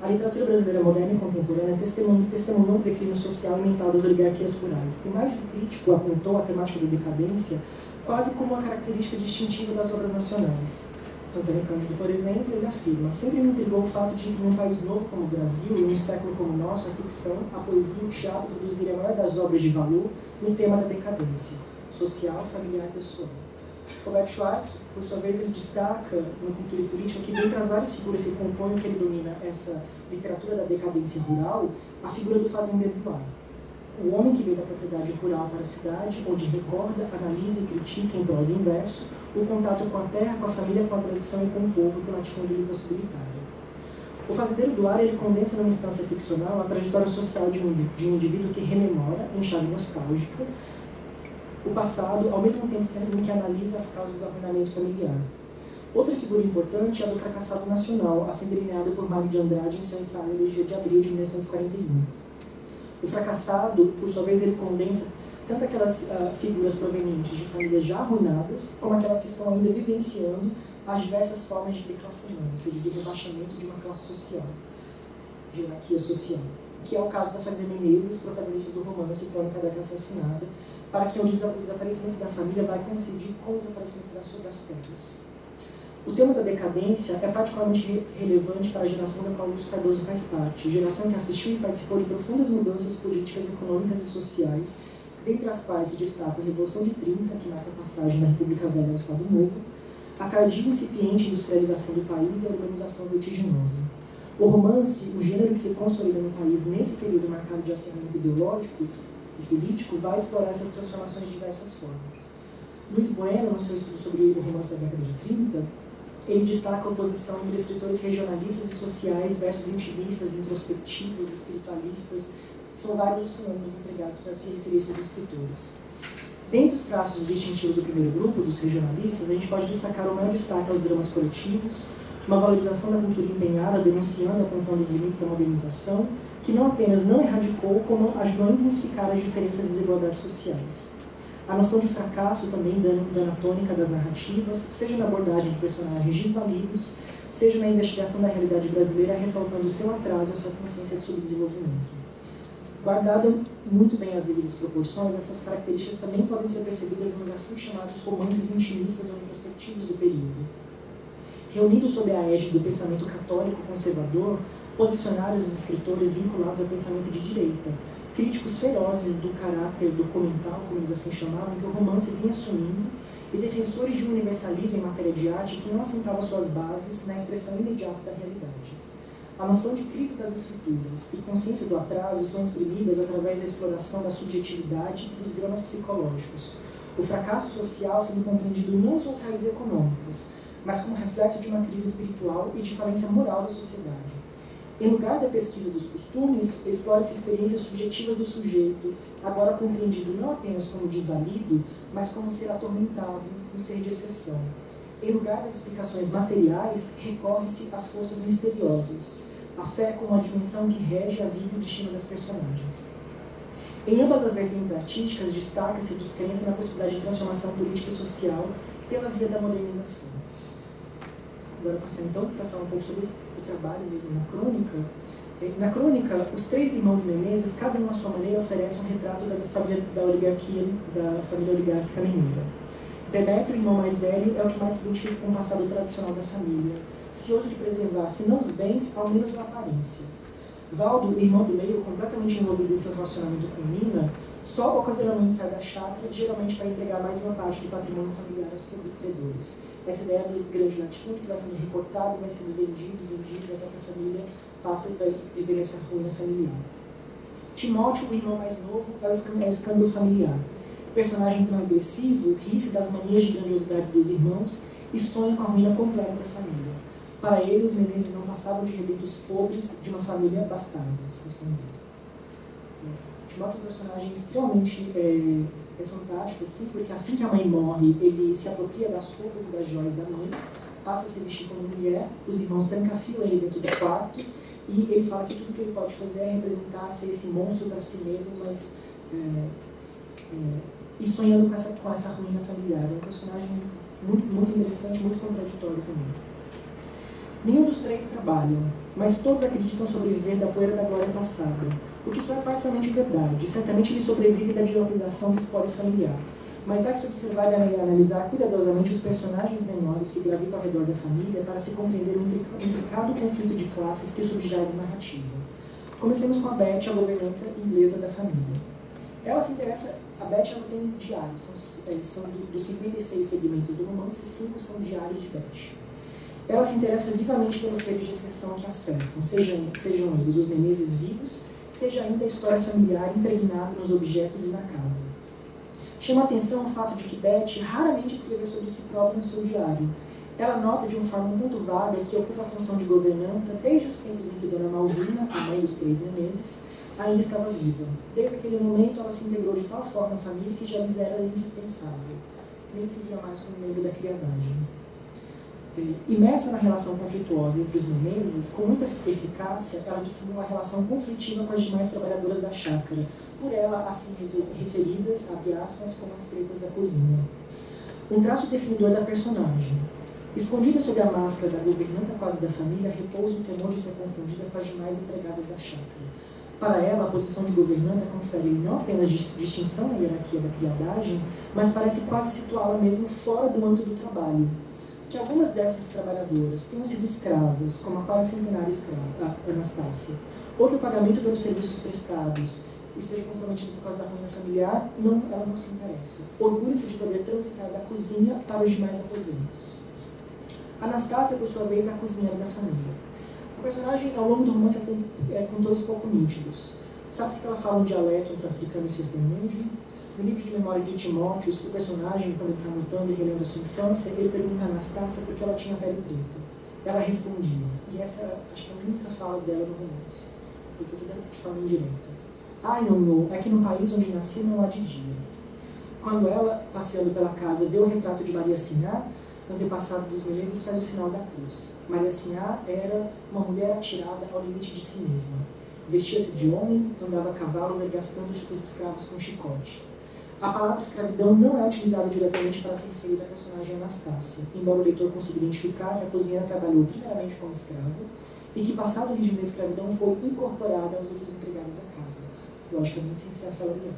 A literatura brasileira moderna e contemporânea testemunhou o declínio social e mental das oligarquias rurais. O mais crítico apontou a temática da decadência quase como uma característica distintiva das obras nacionais. Antônio Cândido, por exemplo, ele afirma: sempre me intrigou o fato de que, num país novo como o Brasil, e num século como o nosso, a ficção, a poesia e o teatro produzirem a maior das obras de valor no tema da decadência social, familiar e pessoal. Robert Schwartz, por sua vez, ele destaca no Cultura e Política que, dentre as várias figuras que compõem o que ele domina essa literatura da decadência rural, a figura do fazendeiro do lar. O homem que veio da propriedade rural para a cidade, onde recorda, analisa e critica em prosa e em verso o contato com a terra, com a família, com a tradição e com o povo que o latifúndio lhe possibilitava. O fazendeiro do lar, ele condensa numa instância ficcional a trajetória social de um indivíduo que rememora, em chave nostálgica, o passado, ao mesmo tempo que analisa as causas do arruinamento familiar. Outra figura importante é a do fracassado nacional, assim delineada por Mário de Andrade em seu ensaio Elegia de Abril de 1941. O fracassado, por sua vez, ele condensa tanto aquelas figuras provenientes de famílias já arruinadas, como aquelas que estão ainda vivenciando as diversas formas de declassamento, ou seja, de rebaixamento de uma classe social, de hierarquia social, que é o caso da família Menezes, protagonista do romance Crônica da Casa Assassinada, para que o desaparecimento da família vai coincidir com o desaparecimento das terras. O tema da decadência é particularmente relevante para a geração da qual Lúcio Cardoso faz parte, geração que assistiu e participou de profundas mudanças políticas, econômicas e sociais, dentre as quais se destaca a Revolução de 30, que marca a passagem da República Velha ao Estado Novo, a tardia e incipiente industrialização do país e a urbanização vertiginosa. O romance, o gênero que se consolida no país nesse período marcado de acirramento ideológico e político, vai explorar essas transformações de diversas formas. Luiz Bueno, no seu estudo sobre o romance da década de 30, ele destaca a oposição entre escritores regionalistas e sociais versus intimistas, introspectivos, espiritualistas. São vários os sinônimos empregados para se referir a esses escritores. Dentre os traços distintivos do primeiro grupo, dos regionalistas, a gente pode destacar o maior destaque aos dramas coletivos, uma valorização da cultura empenhada, denunciando, apontando os limites da modernização, que não apenas não erradicou, como ajudou a intensificar as diferenças e desigualdades sociais. A noção de fracasso também dando a tônica das narrativas, seja na abordagem de personagens desvalidos, seja na investigação da realidade brasileira, ressaltando o seu atraso e a sua consciência de subdesenvolvimento. Guardada muito bem as devidas proporções, essas características também podem ser percebidas nos assim chamados romances intimistas ou introspectivos do período. Reunidos sob a égide do pensamento católico conservador, posicionaram os escritores vinculados ao pensamento de direita, críticos ferozes do caráter documental, como eles assim chamavam, que o romance vinha assumindo, e defensores de um universalismo em matéria de arte que não assentava suas bases na expressão imediata da realidade. A noção de crise das estruturas e consciência do atraso são exprimidas através da exploração da subjetividade e dos dramas psicológicos. O fracasso social sendo compreendido não em suas raízes econômicas, mas como reflexo de uma crise espiritual e de falência moral da sociedade. Em lugar da pesquisa dos costumes, explora-se experiências subjetivas do sujeito, agora compreendido não apenas como desvalido, mas como ser atormentado, um ser de exceção. Em lugar das explicações materiais, recorre-se às forças misteriosas, a fé como a dimensão que rege a vida e o destino das personagens. Em ambas as vertentes artísticas, destaca-se a descrença na possibilidade de transformação política e social pela via da modernização. Agora, passar então para falar um pouco sobre o trabalho mesmo na crônica. Na crônica, os 3 irmãos Menezes, cada um à sua maneira, oferece um retrato da família oligárquica mineira. Demétrio, irmão mais velho, é o que mais se identifica com o passado tradicional da família, ansioso de preservar, se não os bens, ao menos a aparência. Valdo, irmão do meio, completamente envolvido em seu relacionamento com Nina, só ocasionalmente sai da chácara, geralmente para entregar mais uma parte do patrimônio familiar aos credores. Essa ideia do grande latifúndio que vai sendo recortado, vai sendo vendido, até que a família passa a viver essa ruína familiar. Timóteo, o irmão mais novo, é o escândalo familiar. Personagem transgressivo, ri-se das manias de grandiosidade dos irmãos e sonha com a ruína completa da família. Para ele, os Menezes não passavam de redutos pobres de uma família bastarda. Timóteo é um personagem extremamente fantástico, assim, porque assim que a mãe morre, ele se apropria das roupas e das joias da mãe, passa a se vestir como mulher, os irmãos trancafiam ele dentro do quarto, e ele fala que tudo que ele pode fazer é representar, ser esse monstro para si mesmo, mas e sonhando com essa ruína familiar. É um personagem muito interessante, muito contraditório também. Nenhum dos 3 trabalham, mas todos acreditam sobreviver da poeira da glória passada, o que só é parcialmente verdade. Certamente ele sobrevive da dilapidação do espólio familiar, mas há que se observar e analisar cuidadosamente os personagens menores que gravitam ao redor da família para se compreender um intricado conflito de classes que subjaz a narrativa. Comecemos com a Beth, a governanta inglesa da família. Ela se interessa, a Beth ela tem diários, são dos 56 segmentos do romance, 5 são diários de Beth. Ela se interessa vivamente pelos seres de exceção que a cercam, sejam eles os Menezes vivos, seja ainda a história familiar impregnada nos objetos e na casa. Chama a atenção o fato de que Beth raramente escreveu sobre si própria no seu diário. Ela nota de uma forma um tanto vaga que ocupa a função de governanta desde os tempos em que Dona Malvina, a mãe dos 3 Menezes, ainda estava viva. Desde aquele momento, ela se integrou de tal forma à família que já lhes era indispensável. Nem se via mais como membro da criadagem. Imersa na relação conflituosa entre os Menezes, com muita eficácia, ela dissimula a relação conflitiva com as demais trabalhadoras da chácara, por ela assim referidas, abre aspas, como as pretas da cozinha. Um traço definidor da personagem. Escondida sob a máscara da governanta quase da família, repousa o temor de ser confundida com as demais empregadas da chácara. Para ela, a posição de governanta confere não apenas distinção na hierarquia da criadagem, mas parece quase situá-la mesmo fora do âmbito do trabalho. Que algumas dessas trabalhadoras tenham sido escravas, como a quase centenária escrava, Anastácia, ou que o pagamento pelos serviços prestados esteja comprometido por causa da ruína familiar, ela não se interessa. Orgulha-se de poder transitar da cozinha para os demais aposentos. Anastácia, por sua vez, é a cozinheira da família. O personagem, ao longo do romance, tem contornos pouco nítidos. Sabe-se que ela fala um dialeto entre africano e sertanejo. No livro de memória de Timóteo, o personagem, quando ele está anotando e relendo a sua infância, ele pergunta a Anastácia por que ela tinha pele preta. Ela respondia, e essa acho que é a única fala dela no romance, porque tudo é de forma indireta. Ah, Nhonhô, é que no país onde nasci não há de dia. Quando ela, passeando pela casa, vê o retrato de Maria Sinhá, antepassado dos Menezes, faz o sinal da cruz. Maria Sinhá era uma mulher atirada ao limite de si mesma. Vestia-se de homem, andava a cavalo, vergastando os escravos com chicote. A palavra escravidão não é utilizada diretamente para se referir à personagem Anastácia, embora o leitor consiga identificar que a cozinheira trabalhou primeiramente como escrava e que, passado o regime da escravidão, foi incorporada aos outros empregados da casa, logicamente sem ser assalariada.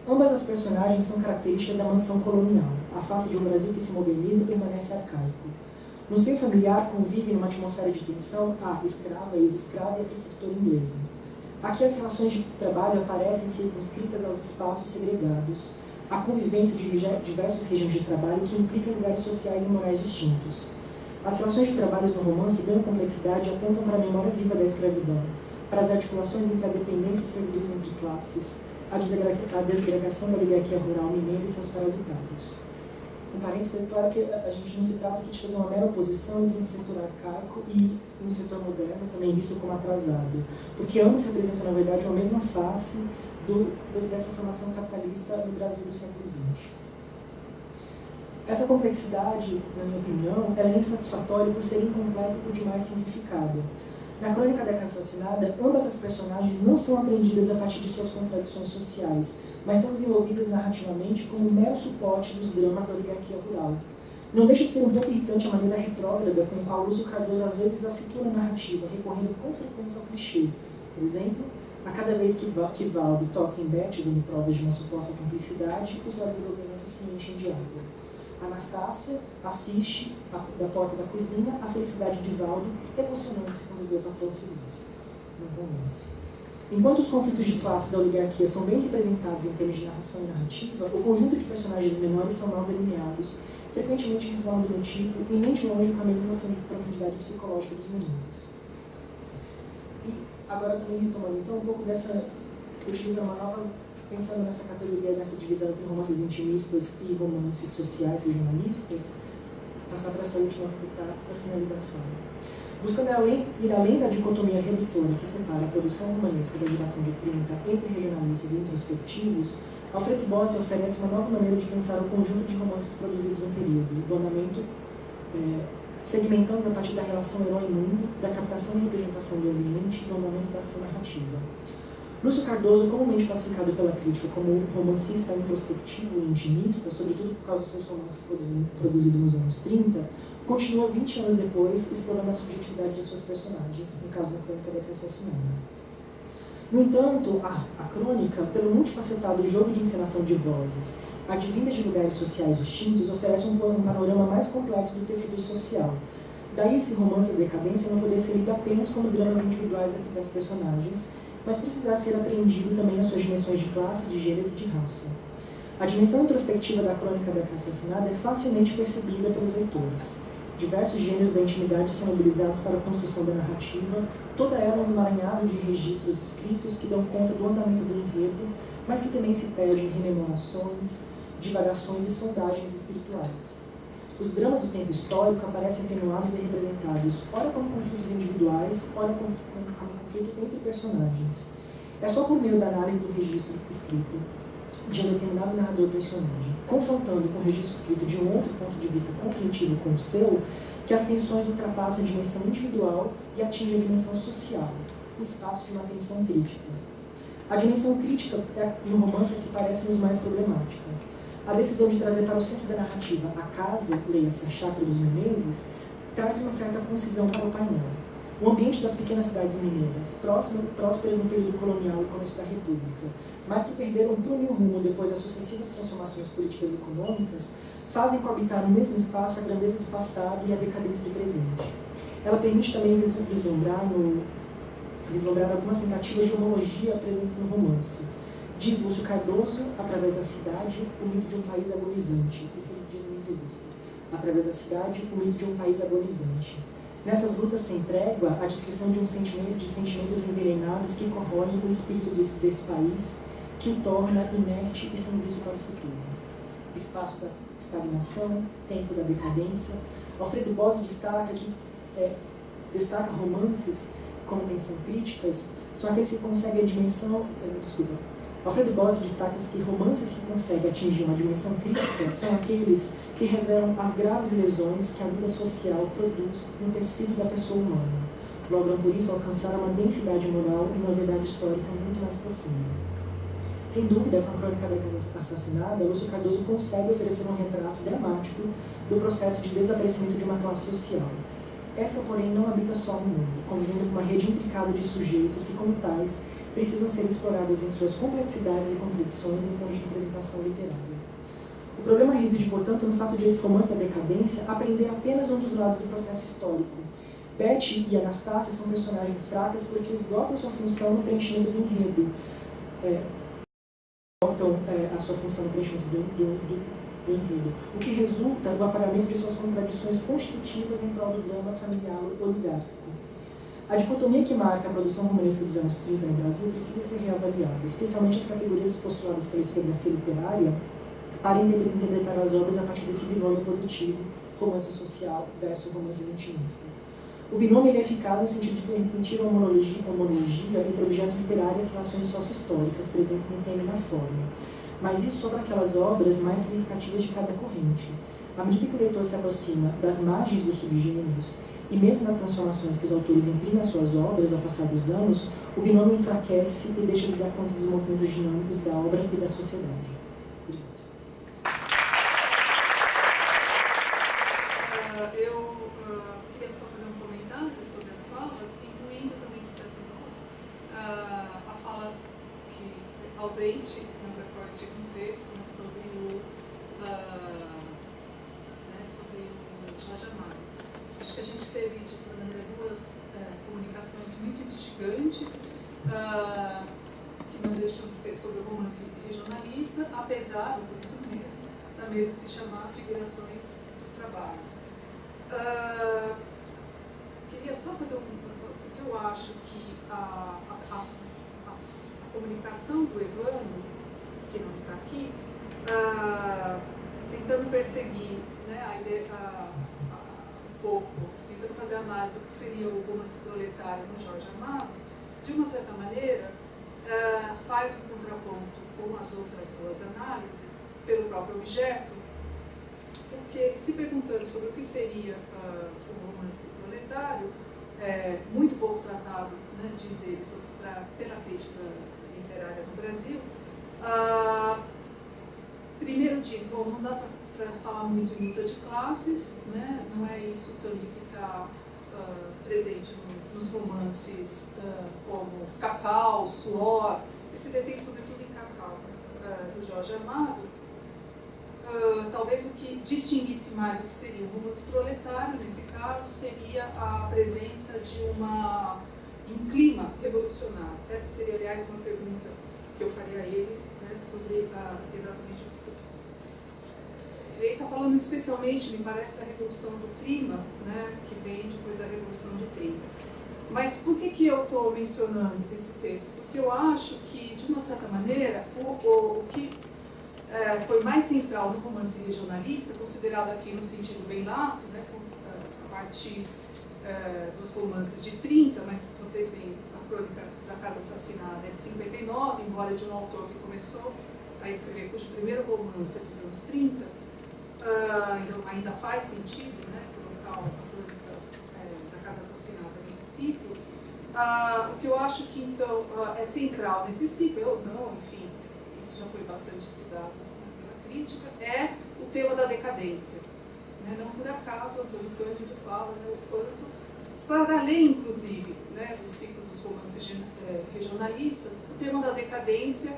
Ambas as personagens são características da mansão colonial, a face de um Brasil que se moderniza e permanece arcaico. No seio familiar convive numa atmosfera de tensão a escrava, ex-escrava e a preceptora inglesa. Aqui as relações de trabalho aparecem circunscritas aos espaços segregados, a convivência de diversos regimes de trabalho que implicam lugares sociais e morais distintos. As relações de trabalho no romance ganham complexidade e apontam para a memória viva da escravidão, para as articulações entre a dependência e servilismo entre classes, a desagregação da oligarquia rural mineira e seus parasitados. Um parênteses, claro que a gente não se trata aqui de fazer uma mera oposição entre um setor arcaico e um setor moderno, também visto como atrasado, porque ambos representam, na verdade, uma mesma face dessa formação capitalista no Brasil do século XX. Essa complexidade, na minha opinião, ela é insatisfatória por ser incompleta e por demais simplificada. Na Crônica da Caça Assassinada, ambas as personagens não são aprendidas a partir de suas contradições sociais, mas são desenvolvidas narrativamente como um mero suporte dos dramas da oligarquia rural. Não deixa de ser um pouco irritante a maneira retrógrada com a qual Lúcio Cardoso às vezes a situa na narrativa, recorrendo com frequência ao clichê. Por exemplo, a cada vez que Valdo toca em Beth, dando provas de uma suposta cumplicidade, os olhos do governante se enchem de água. Anastácia assiste da porta da cozinha a felicidade de Valdo, emocionando-se quando vê o patrão feliz. Não convence. Enquanto os conflitos de classe da oligarquia são bem representados em termos de narração e narrativa, o conjunto de personagens menores são mal delineados, frequentemente resvalando no tipo e nem de longe com a mesma profundidade psicológica dos Menezes. E agora também retomando então um pouco dessa, utilizando uma nova, pensando nessa categoria, nessa divisão entre romances intimistas e romances sociais e jornalistas, passar para essa última para finalizar a fala. Buscando ir além da dicotomia redutora que separa a produção romanesca da geração de 30 entre regionalistas e introspectivos, Alfredo Bossi oferece uma nova maneira de pensar o conjunto de romances produzidos no período, do andamento, segmentando-os a partir da relação herói-mundo, da captação e representação do ambiente e do andamento da ação narrativa. Lúcio Cardoso, comumente classificado pela crítica como um romancista introspectivo e intimista, sobretudo por causa dos seus romances produzidos nos anos 30, continua 20 anos depois explorando a subjetividade de suas personagens, no caso da Crônica da Caça Assassinada. No entanto, a crônica, pelo multifacetado jogo de encenação de vozes, advindas de lugares sociais distintos, oferece um panorama mais complexo do tecido social. Daí esse romance da decadência não poder ser lido apenas como dramas individuais das personagens, mas precisar ser apreendido também nas suas dimensões de classe, de gênero e de raça. A dimensão introspectiva da Crônica da Caça Assassinada é facilmente percebida pelos leitores. Diversos gêneros da intimidade são mobilizados para a construção da narrativa, toda ela um emaranhado de registros escritos que dão conta do andamento do enredo, mas que também se perdem em rememorações, divagações e sondagens espirituais. Os dramas do tempo histórico aparecem atenuados e representados, ora como conflitos individuais, ora como conflito entre personagens. É só por meio da análise do registro escrito de um determinado narrador personagem, confrontando com o registro escrito de um outro ponto de vista conflitivo com o seu, que as tensões ultrapassam a dimensão individual e atingem a dimensão social, o espaço de uma tensão crítica. A dimensão crítica no romance é que parece-nos mais problemática. A decisão de trazer para o centro da narrativa a casa, leia-se a chácara dos Menezes, traz uma certa concisão para o painel. O ambiente das pequenas cidades mineiras, prósperas no período colonial e começo da República, mas que perderam o prumo e o rumo depois das sucessivas transformações políticas e econômicas, fazem coabitar no mesmo espaço a grandeza do passado e a decadência do presente. Ela permite também vislumbrar algumas tentativas de homologia presentes no romance. Diz Lúcio Cardoso, através da cidade, o mito de um país agonizante. Isso ele diz numa entrevista. Através da cidade, o mito de um país agonizante. Nessas lutas sem trégua, a descrição de sentimentos envenenados que corroem o espírito desse país, que o torna inerte e sem visto para o futuro. Espaço da estagnação, tempo da decadência. Alfredo Bossi destaca romances como tensão críticas, são aqueles que conseguem a dimensão... Alfredo Bossi destaca que romances que conseguem atingir uma dimensão crítica são aqueles que revelam as graves lesões que a vida social produz no tecido da pessoa humana. Logram, por isso, alcançar uma densidade moral e uma verdade histórica muito mais profunda. Sem dúvida, com a Crônica da Caça Assassinada, Lúcio Cardoso consegue oferecer um retrato dramático do processo de desaparecimento de uma classe social. Esta, porém, não habita só no mundo, convivendo com uma rede intricada de sujeitos que, como tais, precisam ser exploradas em suas complexidades e contradições em termos de representação literária. O problema reside, portanto, no fato de esse romance da decadência apreender apenas um dos lados do processo histórico. Beth e Anastácia são personagens fracas porque esgotam sua função no preenchimento do enredo. A sua função no preenchimento do enredo, o que resulta no apagamento de suas contradições constitutivas em prol do drama familiar oligárquico. A dicotomia que marca a produção romanesca dos anos 30 no Brasil precisa ser reavaliada, especialmente as categorias postuladas pela historiografia literária para interpretar as obras a partir desse binômio positivo, romance social versus romances intimistas. O binômio é eficaz no sentido de permitir uma homologia entre objeto literário e as relações sócio-históricas presentes no tema e na forma, mas isso sobre aquelas obras mais significativas de cada corrente. À medida que o leitor se aproxima das margens dos subgêneros e mesmo das transformações que os autores imprimem às suas obras ao passar dos anos, o binômio enfraquece e deixa de dar conta dos movimentos dinâmicos da obra e da sociedade. Eu queria só fazer um comentário sobre as falas, incluindo também, de certo modo, a fala que é ausente, mas é forte no texto, né, sobre o Jorge Amado. Acho que a gente teve, de toda maneira, duas comunicações muito instigantes, que não deixam de ser sobre o romance regionalista, apesar, por isso mesmo, da mesa se chamar Figurações do Trabalho. Queria só fazer porque eu acho que a comunicação do Evandro, que não está aqui, tentando perseguir, né, a ideia, um pouco, tentando fazer análise do que seria o romance proletário no Jorge Amado, de uma certa maneira, faz um contraponto com as outras duas análises, pelo próprio objeto, porque se perguntando sobre o que seria o romance proletário, muito pouco tratado, né, diz ele, pela crítica literária no Brasil, primeiro diz, bom, não dá para falar muito em luta de classes, né, não é isso tanto que está presente nos romances como Cacau, Suor, esse detém sobretudo em Cacau, do Jorge Amado. Talvez o que distinguisse mais o que seria um romance proletário, nesse caso, seria a presença de um clima revolucionário. Essa seria, aliás, uma pergunta que eu faria a ele, né, sobre exatamente o que seria. Ele está falando especialmente, me parece, da Revolução do Clima, né, que vem depois da Revolução de 30. Mas por que eu estou mencionando esse texto? Porque eu acho que, de uma certa maneira, o que foi mais central no romance regionalista, considerado aqui no sentido bem lato, né, a partir dos romances de 30, mas vocês veem, a Crônica da Casa Assassinada é de 59, embora de um autor que começou a escrever, cujo primeiro romance é dos anos 30, ainda faz sentido, né, colocar a Crônica da Casa Assassinada nesse ciclo. O que eu acho que, então, é central nesse ciclo, ou não, enfim, isso já foi bastante estudado pela crítica, é o tema da decadência. Né? Não por acaso, Antônio Cândido fala, né, o quanto, para além, inclusive, né, do ciclo dos romances regionalistas, o tema da decadência,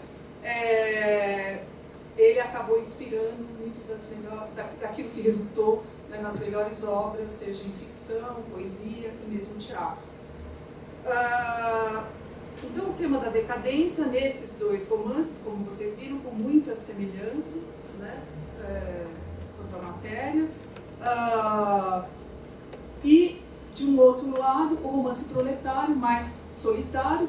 ele acabou inspirando muito daquilo que resultou, né, nas melhores obras, seja em ficção, poesia e mesmo teatro. Então, o tema da decadência, nesses dois romances, como vocês viram, com muitas semelhanças, né, quanto à matéria, e, de um outro lado, o romance proletário, mais solitário,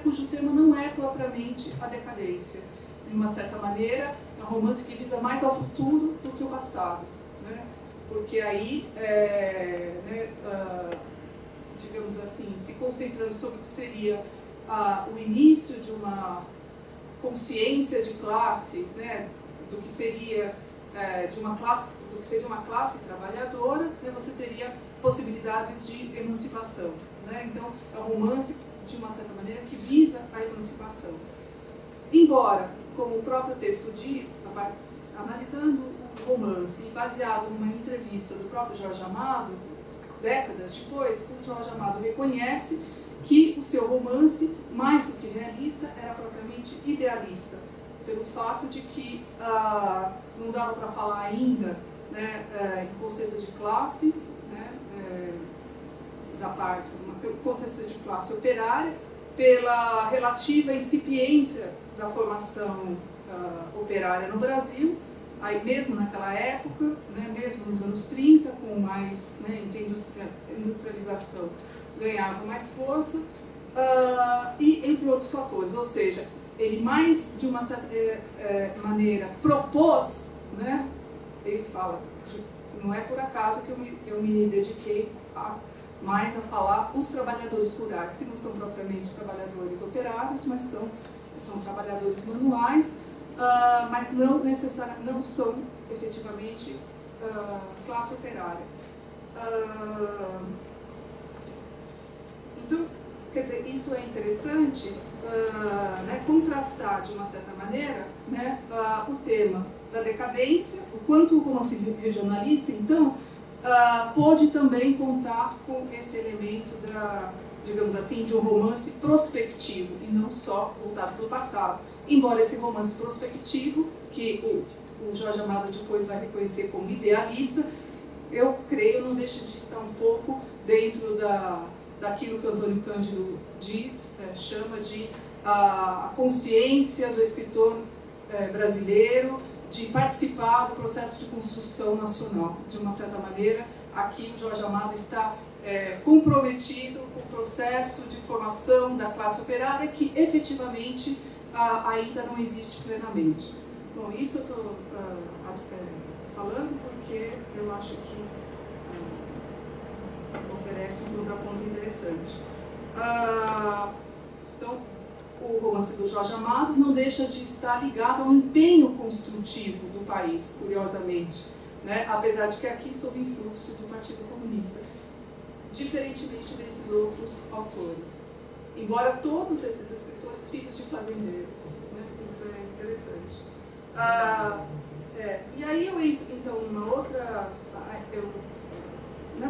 cujo tema não é propriamente a decadência. De uma certa maneira, é um romance que visa mais ao futuro do que o passado, né, porque aí, digamos assim, se concentrando sobre o que seria o início de uma consciência de classe, né, do que seria uma classe trabalhadora, né, você teria possibilidades de emancipação, né? Então, é um romance, de uma certa maneira, que visa a emancipação. Embora, como o próprio texto diz, analisando o romance e baseado numa entrevista do próprio Jorge Amado, décadas depois, o Jorge Amado reconhece que o seu romance, mais do que realista, era propriamente idealista, pelo fato de que não dava para falar ainda, né, em consciência de classe, né, da parte, uma consciência de classe operária, pela relativa incipiência da formação operária no Brasil, aí mesmo naquela época, né, mesmo nos anos 30, com mais, né, em que a industrialização ganhava mais força, e entre outros fatores, ou seja, ele mais de uma certa maneira propôs, né, ele fala, não é por acaso que eu me dediquei mais a falar os trabalhadores rurais, que não são propriamente trabalhadores operários, mas são trabalhadores manuais, mas não são efetivamente classe operária. Então, quer dizer, isso é interessante, né, contrastar de uma certa maneira, né, o tema da decadência, o quanto o romance regionalista, então, pode também contar com esse elemento digamos assim, de um romance prospectivo e não só voltado para o passado. Embora esse romance prospectivo, que o Jorge Amado depois vai reconhecer como idealista, eu creio não deixa de estar um pouco dentro daquilo que o Antônio Cândido chama de a consciência do escritor brasileiro de participar do processo de construção nacional. De uma certa maneira, aqui o Jorge Amado está comprometido com o processo de formação da classe operária que efetivamente ainda não existe plenamente. Bom, isso eu estou falando porque eu acho que oferece um contraponto interessante. Então, o romance do Jorge Amado não deixa de estar ligado ao empenho construtivo do país, curiosamente, né? Apesar de que aqui sob influxo do Partido Comunista, diferentemente desses outros autores. Embora todos esses escritores filhos de fazendeiros, né? Isso é interessante. E aí eu entro, então, numa outra...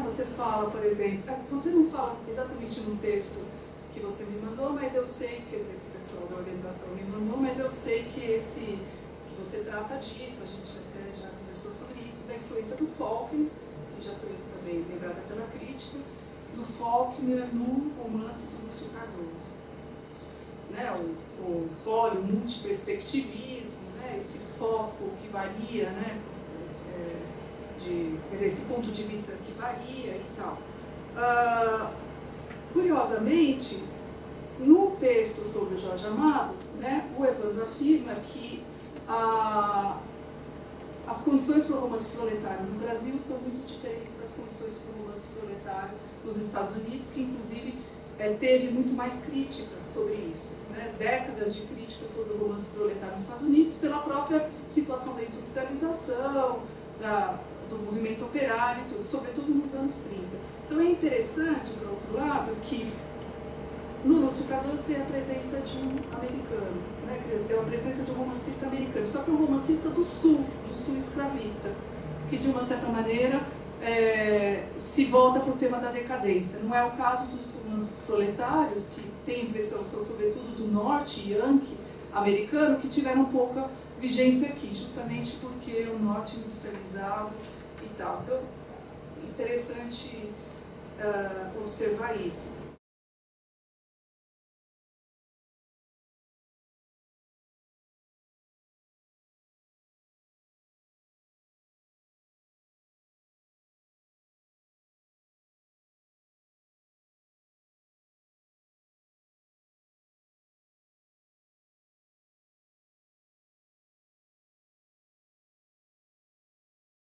você fala, por exemplo... Você não fala exatamente no texto que você me mandou, mas eu sei, quer dizer, que o pessoal da organização me mandou, mas eu sei que você trata disso, a gente até já conversou sobre isso, da influência do Faulkner, que já foi também lembrada pela crítica, do Faulkner no romance do Lúcio Cardoso. Né? O multiperspectivismo, né? Esse foco que varia, né? Quer dizer, esse ponto de vista que varia e tal. Curiosamente, no texto sobre o Jorge Amado, né, o Evandro afirma que as condições para o romance proletário no Brasil são muito diferentes das condições para o romance proletário nos Estados Unidos, que inclusive teve muito mais crítica sobre isso, né? Décadas de crítica sobre o romance proletário nos Estados Unidos pela própria situação da industrialização, do movimento operário e tudo, sobretudo nos anos 30. Então é interessante, por outro lado, que no Lúcio Cardoso tem a presença de um americano, né? Quer dizer, tem a presença de um romancista americano, só que um romancista do sul escravista, que de uma certa maneira se volta para o tema da decadência. Não é o caso dos romances proletários, que tem a impressão, são sobretudo do norte, yankee, americano, que tiveram pouca vigência aqui, justamente porque o norte industrializado e tal. Então, interessante observar isso.